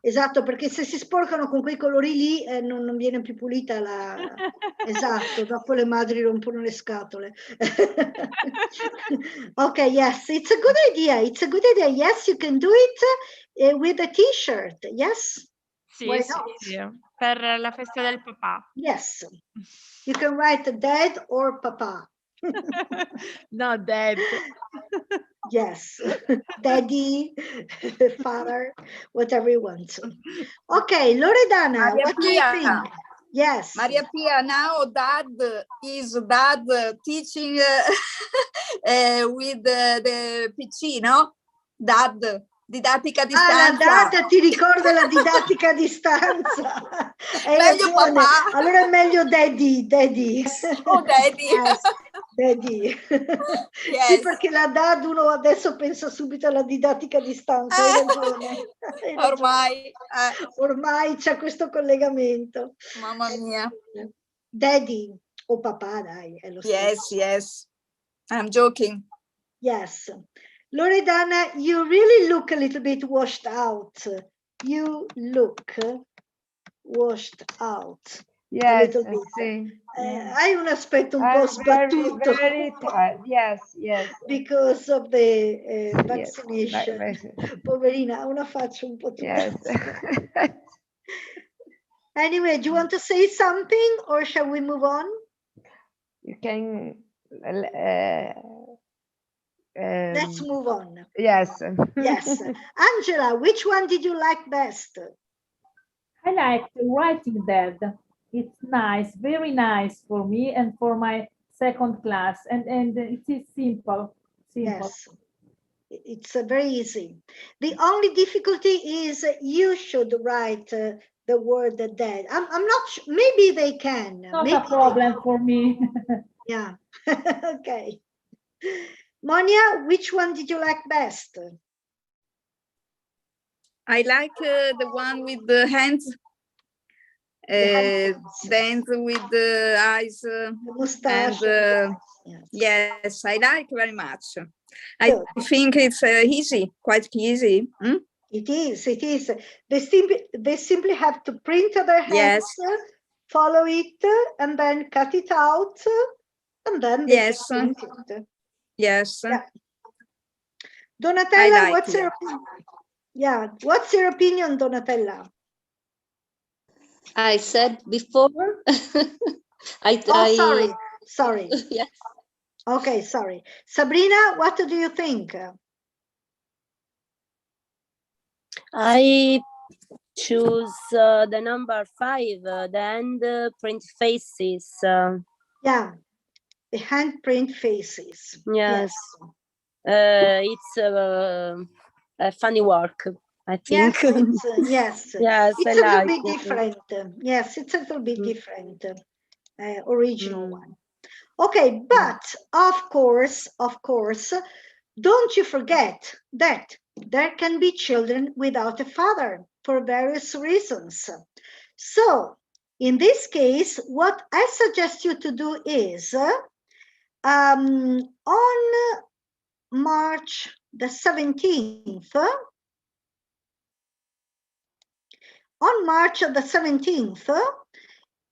esatto, perché se si sporcano con quei colori lì non viene più pulita la... Esatto, dopo le madri rompono le scatole. Ok, yes, it's a good idea. It's a good idea. Yes, you can do it with a t-shirt. Yes? Sì, per la festa del papà. Yes. You can write dad or papa. No, dad. Yes, daddy, father, whatever you want. Okay, Loredana, what do you think? Yes. Maria Pia, now dad is teaching with the piccino, dad. Didattica a distanza. La data ti ricorda la didattica a distanza. Meglio papà. Allora è meglio daddy. Oh, daddy. Yes, daddy. Yes. Sì, perché la dad uno adesso pensa subito alla didattica a distanza. Hai ragione. Ormai c'è questo collegamento. Mamma mia. Daddy o papà, dai, è lo stesso. Yes. I'm joking. Yes. Loredana, you really look a little bit washed out. You look washed out. Yes, hai un aspetto un po' sbattuto. Very tired. Yes. Because of the vaccination. Poverina, ha una faccia un po' Anyway, do you want to say something or shall we move on? You can... Let's move on. Yes. Angela, which one did you like best? I liked writing that. It's nice, very nice for me and for my second class. And it is simple. Yes. It's very easy. The only difficulty is you should write the word dead. I'm not sure. Maybe they can. Not a problem for me. Yeah. Okay. Monia, which one did you like best? I like the one with the hands, dance with the eyes, the mustache. And, yes, I like very much. I think it's easy, quite easy. Hmm? It is. They simply have to print their hands, follow it, and then cut it out, and then they print it. Yes. Yeah. Donatella, what's your opinion, Donatella? I said before. Sorry. Yes. Okay, sorry. Sabrina, what do you think? I choose the number 5, the hand print faces. Yeah, the handprint faces. Yes. It's a funny work, I think. Yes, Yes, it's I a little like bit it. different. Yes, it's a little bit different, original one. Okay, but of course, don't you forget that there can be children without a father for various reasons. So, in this case, what I suggest you to do is, on March the 17th,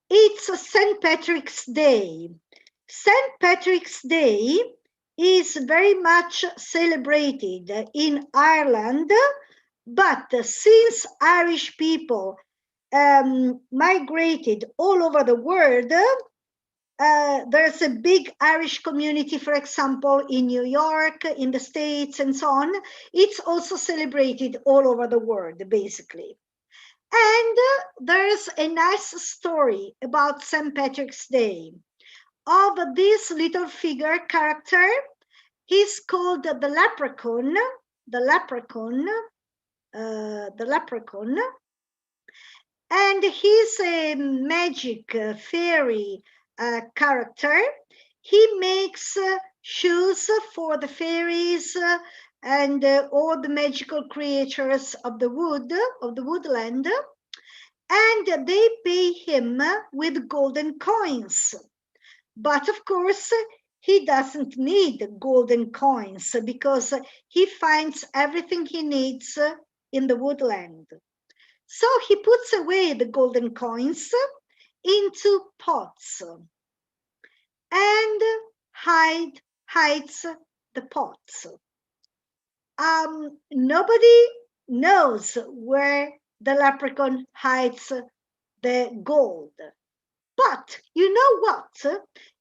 it's St. Patrick's Day. St. Patrick's Day is very much celebrated in Ireland, but since Irish people migrated all over the world, there's a big Irish community, for example, in New York, in the States, and so on. It's also celebrated all over the world, basically. And there's a nice story about St. Patrick's Day of this little figure character. He's called the Leprechaun, and he's a magic fairy character. He makes shoes for the fairies and all the magical creatures of the woodland, and they pay him with golden coins. But of course, he doesn't need golden coins because he finds everything he needs in the woodland. So he puts away the golden coins into pots and hides the pots. Nobody knows where the leprechaun hides the gold. But you know what?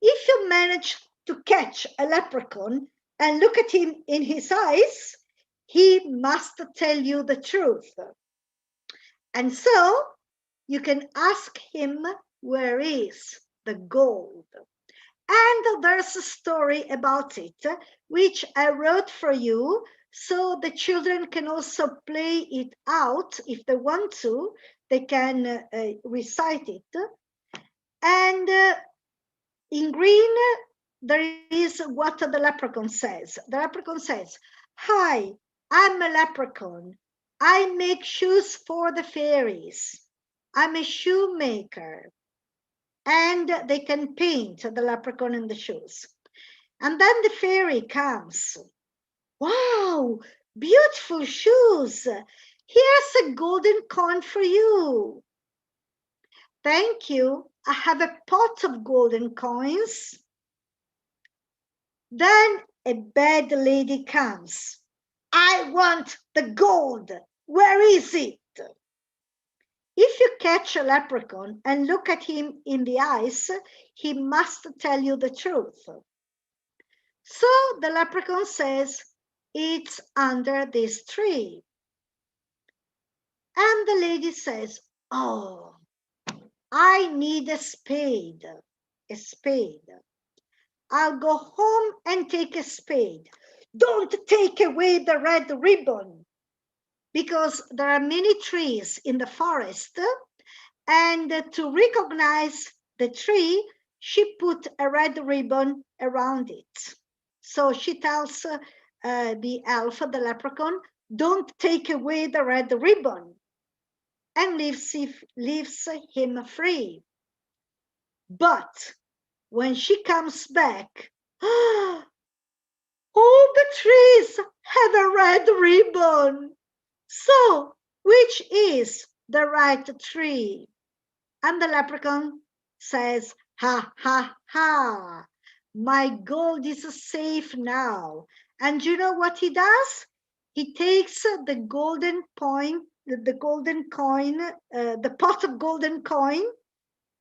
If you manage to catch a leprechaun and look at him in his eyes, he must tell you the truth. And so you can ask him, where is the gold? And there's a story about it, which I wrote for you, so the children can also play it out if they want to. They can recite it. And in green, there is what the leprechaun says. The leprechaun says, "Hi, I'm a leprechaun. I make shoes for the fairies. I'm a shoemaker." And they can paint the leprechaun in the shoes. And then the fairy comes. "Wow, beautiful shoes. Here's a golden coin for you." "Thank you. I have a pot of golden coins." Then a bad lady comes. "I want the gold. Where is it?" If you catch a leprechaun and look at him in the eyes, he must tell you the truth. So the leprechaun says, "It's under this tree." And the lady says, "Oh, I need a spade. A spade. I'll go home and take a spade." "Don't take away the red ribbon," because there are many trees in the forest, and to recognize the tree, she put a red ribbon around it. So she tells the elf, the leprechaun, "Don't take away the red ribbon," and leaves him free. But when she comes back, all the trees have a red ribbon. So which is the right tree? And the leprechaun says, "Ha, ha, ha. My gold is safe now." And you know what he does? He takes the golden coin, the pot of golden coin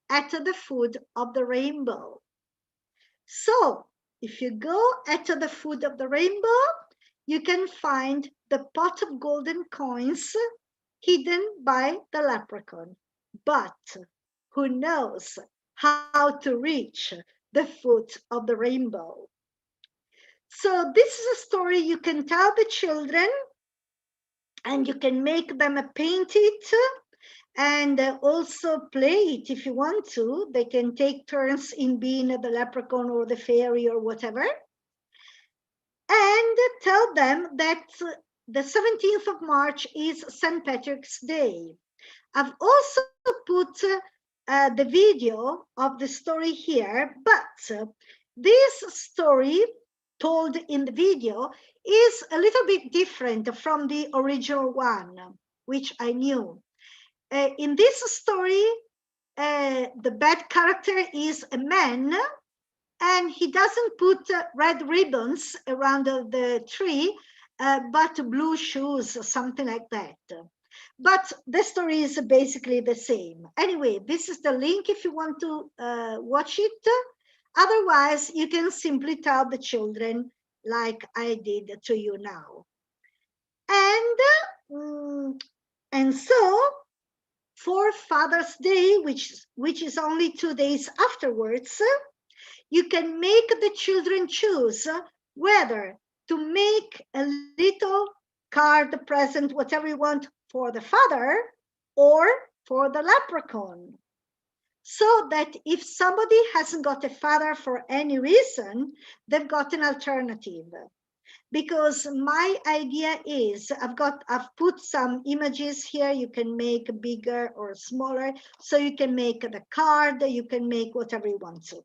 at the foot of the rainbow. So if you go at the foot of the rainbow, you can find the pot of golden coins hidden by the leprechaun. But who knows how to reach the foot of the rainbow? So this is a story you can tell the children, and you can make them paint it and also play it if you want to. They can take turns in being the leprechaun or the fairy or whatever. And tell them that the 17th of March is St. Patrick's Day. I've also put the video of the story here, but this story told in the video is a little bit different from the original one, which I knew. In this story, the bad character is a man, and he doesn't put red ribbons around the tree, but blue shoes, something like that. But the story is basically the same. Anyway, this is the link if you want to watch it. Otherwise, you can simply tell the children like I did to you now. And so for Father's Day, which is only 2 days afterwards, you can make the children choose whether to make a little card, present, whatever you want for the father or for the leprechaun. So that if somebody hasn't got a father for any reason, they've got an alternative. Because my idea is, I've put some images here, you can make bigger or smaller, so you can make the card, you can make whatever you want to.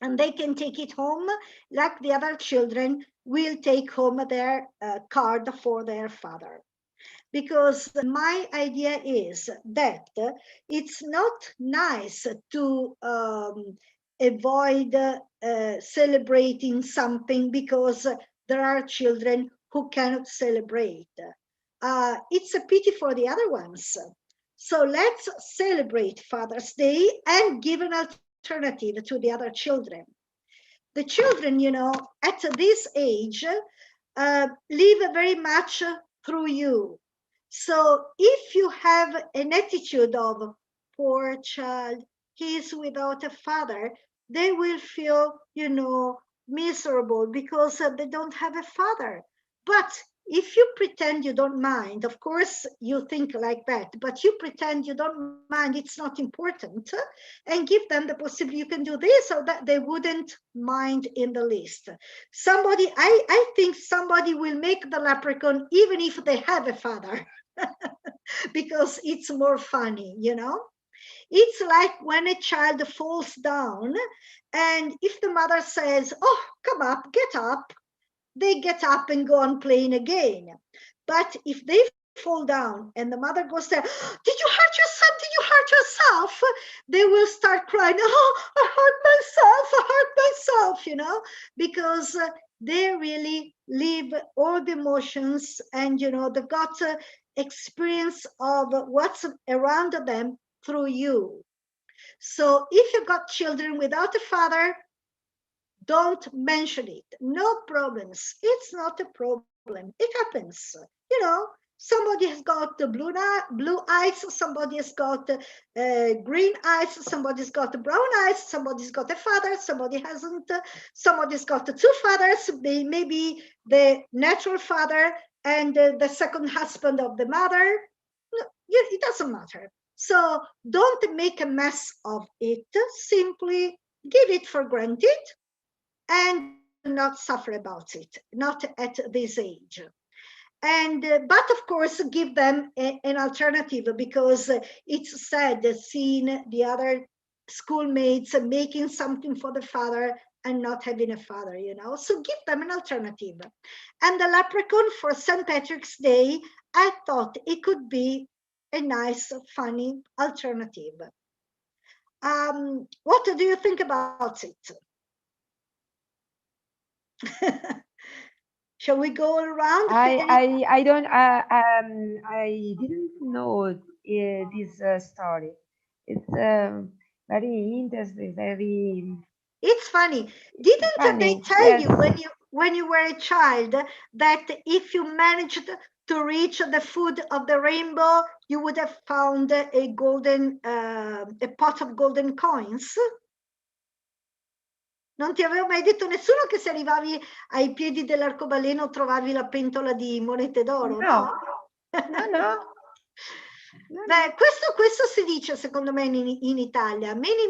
And they can take it home like the other children will take home their card for their father. Because my idea is that it's not nice to avoid celebrating something because there are children who cannot celebrate. It's a pity for the other ones. So let's celebrate Father's Day and give an alternative to the other children. The children, you know, at this age, live very much through you. So if you have an attitude of, poor child, he is without a father, they will feel, you know, miserable because they don't have a father. But if you pretend you don't mind, of course you think like that, but you pretend you don't mind, it's not important, and give them the possibility you can do this or that, they wouldn't mind in the least. Somebody, I think somebody will make the leprechaun even if they have a father. Because it's more funny, you know. It's like when a child falls down, and if the mother says, oh, come up, get up, they get up and go on playing again. But if they fall down and the mother goes there, did you hurt yourself? Did you hurt yourself? They will start crying, oh, I hurt myself, you know, because they really live all the emotions, and, you know, they've got experience of what's around them through you. So if you've got children without a father, don't mention it. No problems. It's not a problem. It happens. You know, somebody has got the blue eyes, somebody has got green eyes, somebody's got brown eyes, somebody's got a father, somebody hasn't, somebody's got 2 fathers, maybe the natural father and the second husband of the mother. It doesn't matter. So don't make a mess of it. Simply give it for granted and not suffer about it, not at this age. And but of course give them an alternative, because it's sad seeing the other schoolmates making something for the father and not having a father, you know. So give them an alternative. And the leprechaun for St. Patrick's Day, I thought it could be a nice, funny alternative. What do you think about it? Shall we go around? I don't I didn't know this story. It's very interesting, very. It's funny. Didn't they tell yes. you when you were a child that if you managed to reach the foot of the rainbow, you would have found a golden, a pot of golden coins? Non ti avevo mai detto nessuno che se arrivavi ai piedi dell'arcobaleno trovavi la pentola di monete d'oro? No, no. Beh, questo si dice secondo me in Italia. Many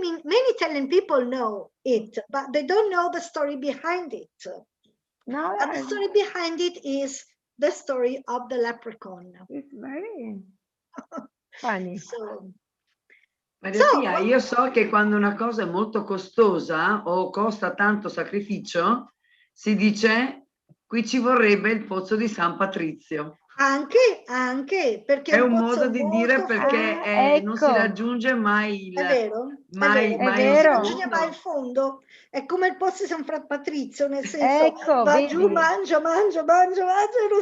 Italian people know it, but they don't know the story behind it. No, And the story behind it is the story of the leprechaun. it's very funny. Maria Pia, io so che quando una cosa è molto costosa o costa tanto sacrificio, si dice qui ci vorrebbe il pozzo di San Patrizio. Anche perché è un modo di dire perché non si ecco. raggiunge mai il È vero, mai non vero. si raggiunge mai il fondo. È come il pozzo di San Patrizio, nel senso Ecco, va vedi? giù, mangia e non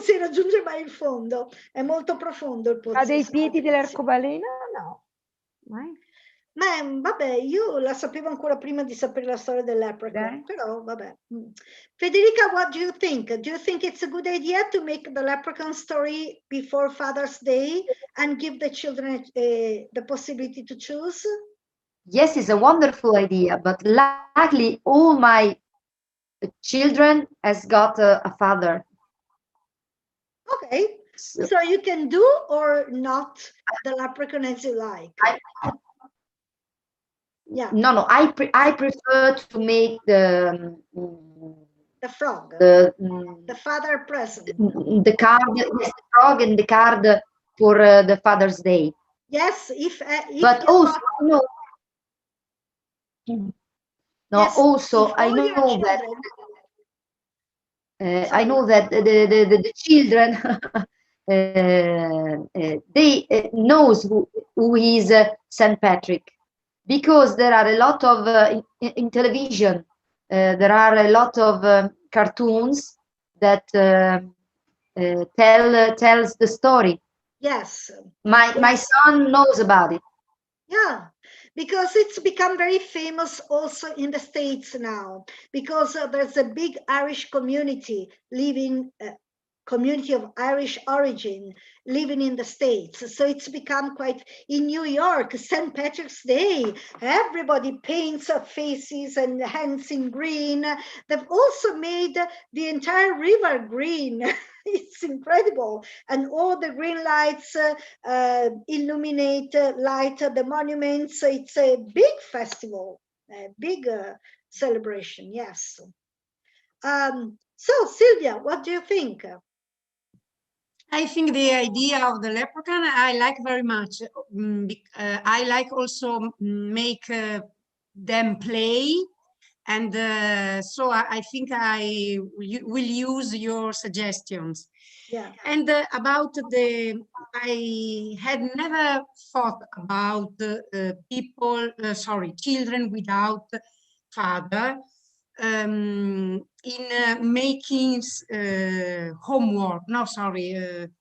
si raggiunge mai il fondo. È molto profondo il pozzo Ha di dei San piedi Patrizio. dell'arcobaleno? No. Mai. Ma vabbè, io la sapevo ancora prima di sapere la storia del leprechaun, però vabbè. Federica, what do you think? Do you think it's a good idea to make the leprechaun story before Father's Day and give the children the possibility to choose? Yes, it's a wonderful idea, but luckily all my children has got a father. Okay, so you can do or not the leprechaun as you like. Yeah. No, I prefer to make the frog, the father present, the card, yes, the frog and the card for the Father's Day. Yes, if but also no, yes, also I know that I know that the children they knows who is Saint Patrick, because there are a lot of in television there are a lot of cartoons that tells the story. Yes, my son knows about it. Yeah, because it's become very famous also in the States now, because there's a big Irish community living, community of Irish origin living in the States. So it's become quite, in New York, St. Patrick's Day, everybody paints faces and hands in green. They've also made the entire river green. It's incredible. And all the green lights illuminate, light the monuments. It's a big festival, a big celebration, yes. So Silvia, what do you think? I think the idea of the leprechaun I like very much. I like also make them play, and so I think I will use your suggestions. Yeah. And about I had never thought about people, children without father. In making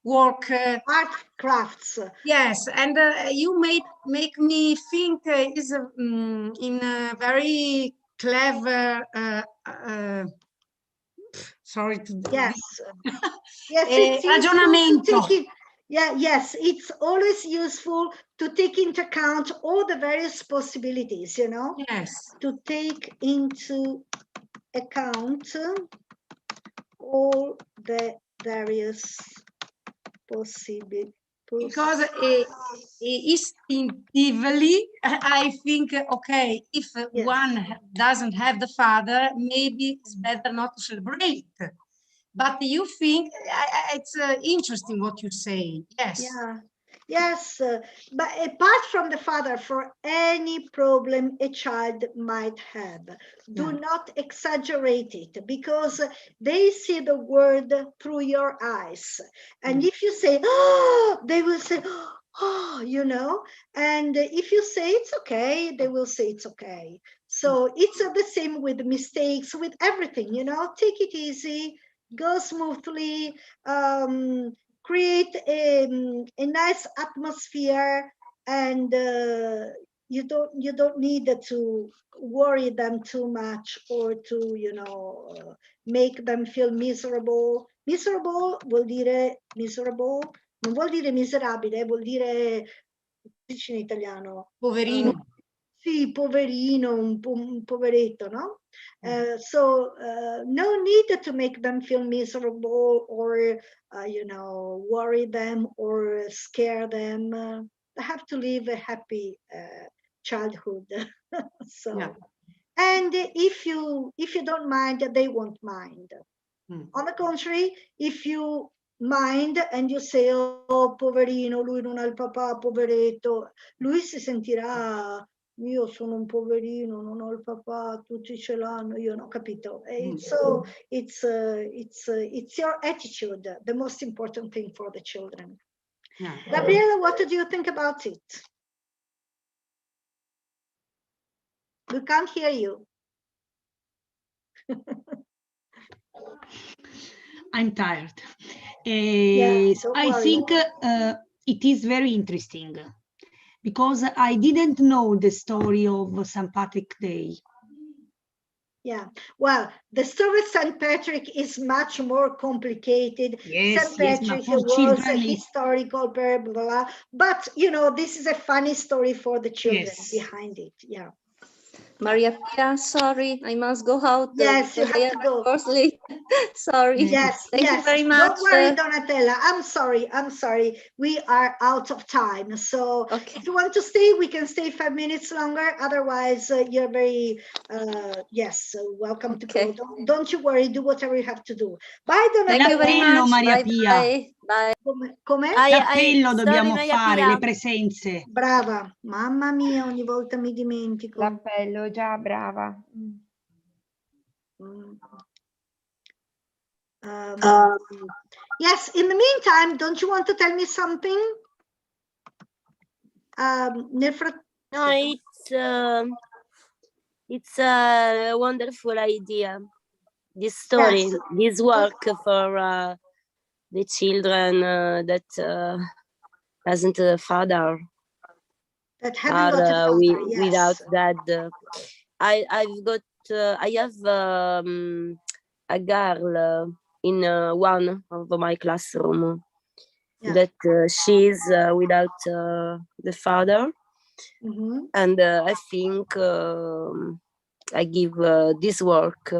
work, art crafts. Yes, and you make me think is in a very clever. Sorry to yes, yes, it's ragionamento. Yes, it's always useful to take into account all the various possibilities, you know? Yes. To take into account all the various possibilities. Because instinctively, I think, okay, if one doesn't have the father, maybe it's better not to celebrate. But you think it's interesting what you say. Yes. Yeah. Yes, but apart from the father, for any problem a child might have, do not exaggerate it, because they see the world through your eyes. And if you say, oh, they will say, oh, you know, and if you say it's okay, they will say it's okay. So it's the same with mistakes, with everything, you know, take it easy, go smoothly, create a nice atmosphere, and you don't need to worry them too much or to, you know, make them feel miserable. Miserable vuol dire miserable, non vuol dire miserabile, vuol dire, dice in italiano, Poverino. Sì, poverino, un poveretto, no? So no need to make them feel miserable or, you know, worry them or scare them. They have to live a happy childhood. So, Yeah. and if you don't mind, they won't mind. On the contrary, if you mind and you say, oh, poverino, lui non ha il papà, poveretto, lui si sentirà, io sono un poverino, non ho il papà, tutti ce l'hanno, io non ho capito. So it's your attitude, the most important thing for the children. Yeah. Gabriella, what do you think about it? We can't hear you. I'm tired. Don't I worry. think it is very interesting because I didn't know the story of St. Patrick's Day. Yeah, well, the story of St. Patrick is much more complicated. Yes, St. yes, Patrick but for was children, a historical, blah, blah, blah. But, you know, this is a funny story for the children behind it. Yeah. Maria Pia, sorry, I must go out. Yes, you have to go. Late. Sorry. Yes, Thank you very much. Don't worry, Donatella. I'm sorry. We are out of time. So if you want to stay, we can stay 5 minutes longer. Otherwise, you're very, welcome to go. Don't you worry, do whatever you have to do. Bye, Donatella. Thank you very much. Maria Bye, Pia. bye. Come? L'appello dobbiamo Maria fare, Pia. le presenze. Brava, mamma mia, ogni volta mi dimentico. L'appello, già, brava. Yes, in the meantime, don't you want to tell me something? No, it's a wonderful idea. This story, Yes. this work for the children that hasn't a father, that haven't got a father, yes. Without dad. I have a girl in one of my classroom that she's without the father, and I think I give this work.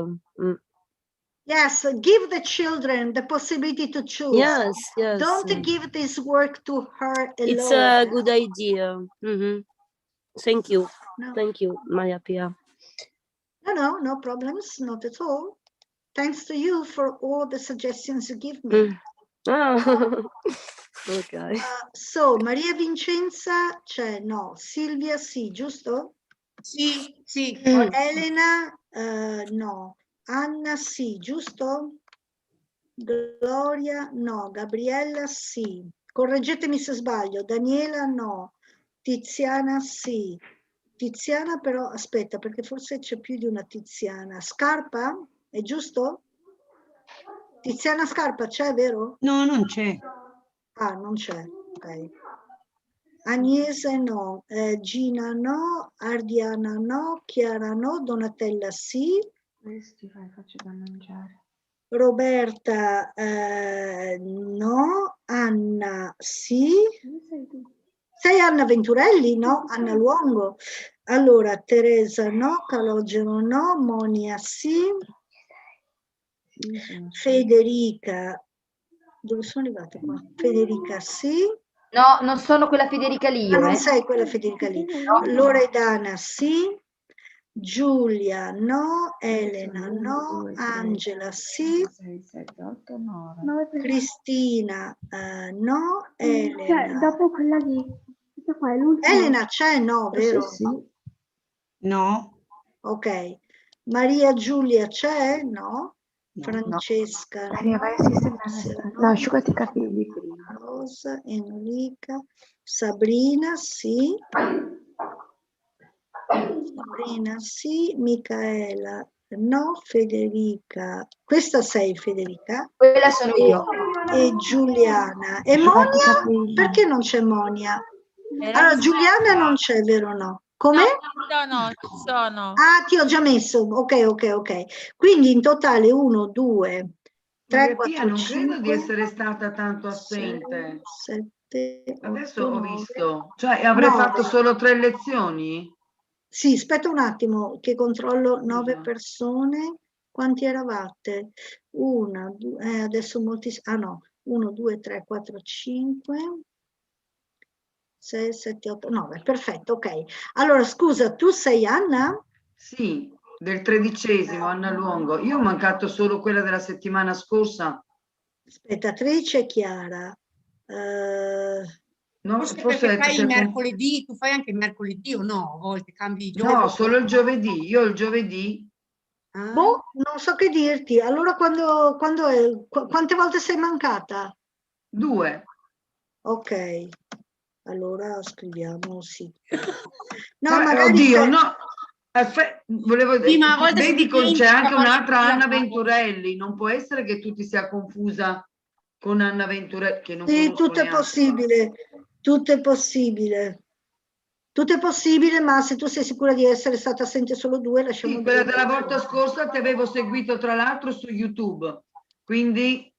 Yes, give the children the possibility to choose. Yes. Don't give this work to her alone. It's a good idea. Thank you. No. Thank you, Maria Pia. No problems, not at all. Thanks to you for all the suggestions you give me. Ok. So, Maria Vincenza c'è, no. Silvia sì, giusto? Sì. Elena no. Anna sì, giusto? Gloria no. Gabriella sì. Correggetemi se sbaglio. Daniela no. Tiziana sì. Tiziana però, aspetta, perché forse c'è più di una Tiziana. Scarpa? È giusto? Tiziana Scarpa c'è, vero? No, non c'è. Ah, non c'è. Ok. Agnese no. Gina no. Ardiana no. Chiara no. Donatella sì. Questi faccio da mangiare. Roberta no. Anna sì. Sei Anna Venturelli? No. Anna Luongo. Allora, Teresa no. Calogero no. Monia sì. Federica. Dove sono arrivata qua? Federica sì. No, non sono quella Federica lì. Non sei quella Federica lì. No. Loredana sì. Giulia no. Elena no. Angela sì. 6, 7, 8, 9. Cristina no. Elena. Dopo quella lì. Questa qua è l'ultima. Elena c'è? No, vero? Sì. No. Ok. Maria Giulia c'è? No. Francesca Maria, vai a sistemare. No, asciugati i capelli prima. Rosa, Enrica, Sabrina sì. Sabrina sì. Micaela no. Federica. Questa sei Federica? Quella sono io. E Giuliana. E Monia? Perché non c'è Monia? Allora, Giuliana non c'è, vero o no? Come? Ci sono. Ah, ti ho già messo. Ok. Quindi in totale 1, 2, 3, 4, non 5. credo di essere stata tanto assente. 7, Adesso 8, ho 9. visto. Cioè, avrei 9. fatto solo 3 lezioni? Sì, aspetta un attimo che controllo 9 persone. Quanti eravate? Una, due, adesso molti... Ah no, 1, 2, 3, 4, 5, 6, 7, 8, 9. Perfetto, ok. Allora, scusa, tu sei Anna? Sì, del 13esimo, Anna Luongo. Io ho mancato solo quella della settimana scorsa. Spettatrice e Chiara. No, Forse perché fai il mercoledì, tu fai anche il mercoledì o no? A volte cambi i giorni. No, solo il giovedì. Io il giovedì. Boh, non so che dirti. Allora quando è? Quante volte sei mancata? 2. Ok, allora scriviamo sì. No, Ma, magari oddio, se... no. Volevo Sì, ma a volte vedi, si c'è dimentica, anche a volte un'altra si Anna lascia. Venturelli. Non può essere che tu ti sia confusa con Anna Venturelli, che non Sì, conosco tutto è neanche. possibile, tutto è possibile. Tutto è possibile, ma se tu sei sicura di essere stata assente solo 2, lasciamo Sì, quella dire. della volta scorsa ti avevo seguito tra l'altro su YouTube, quindi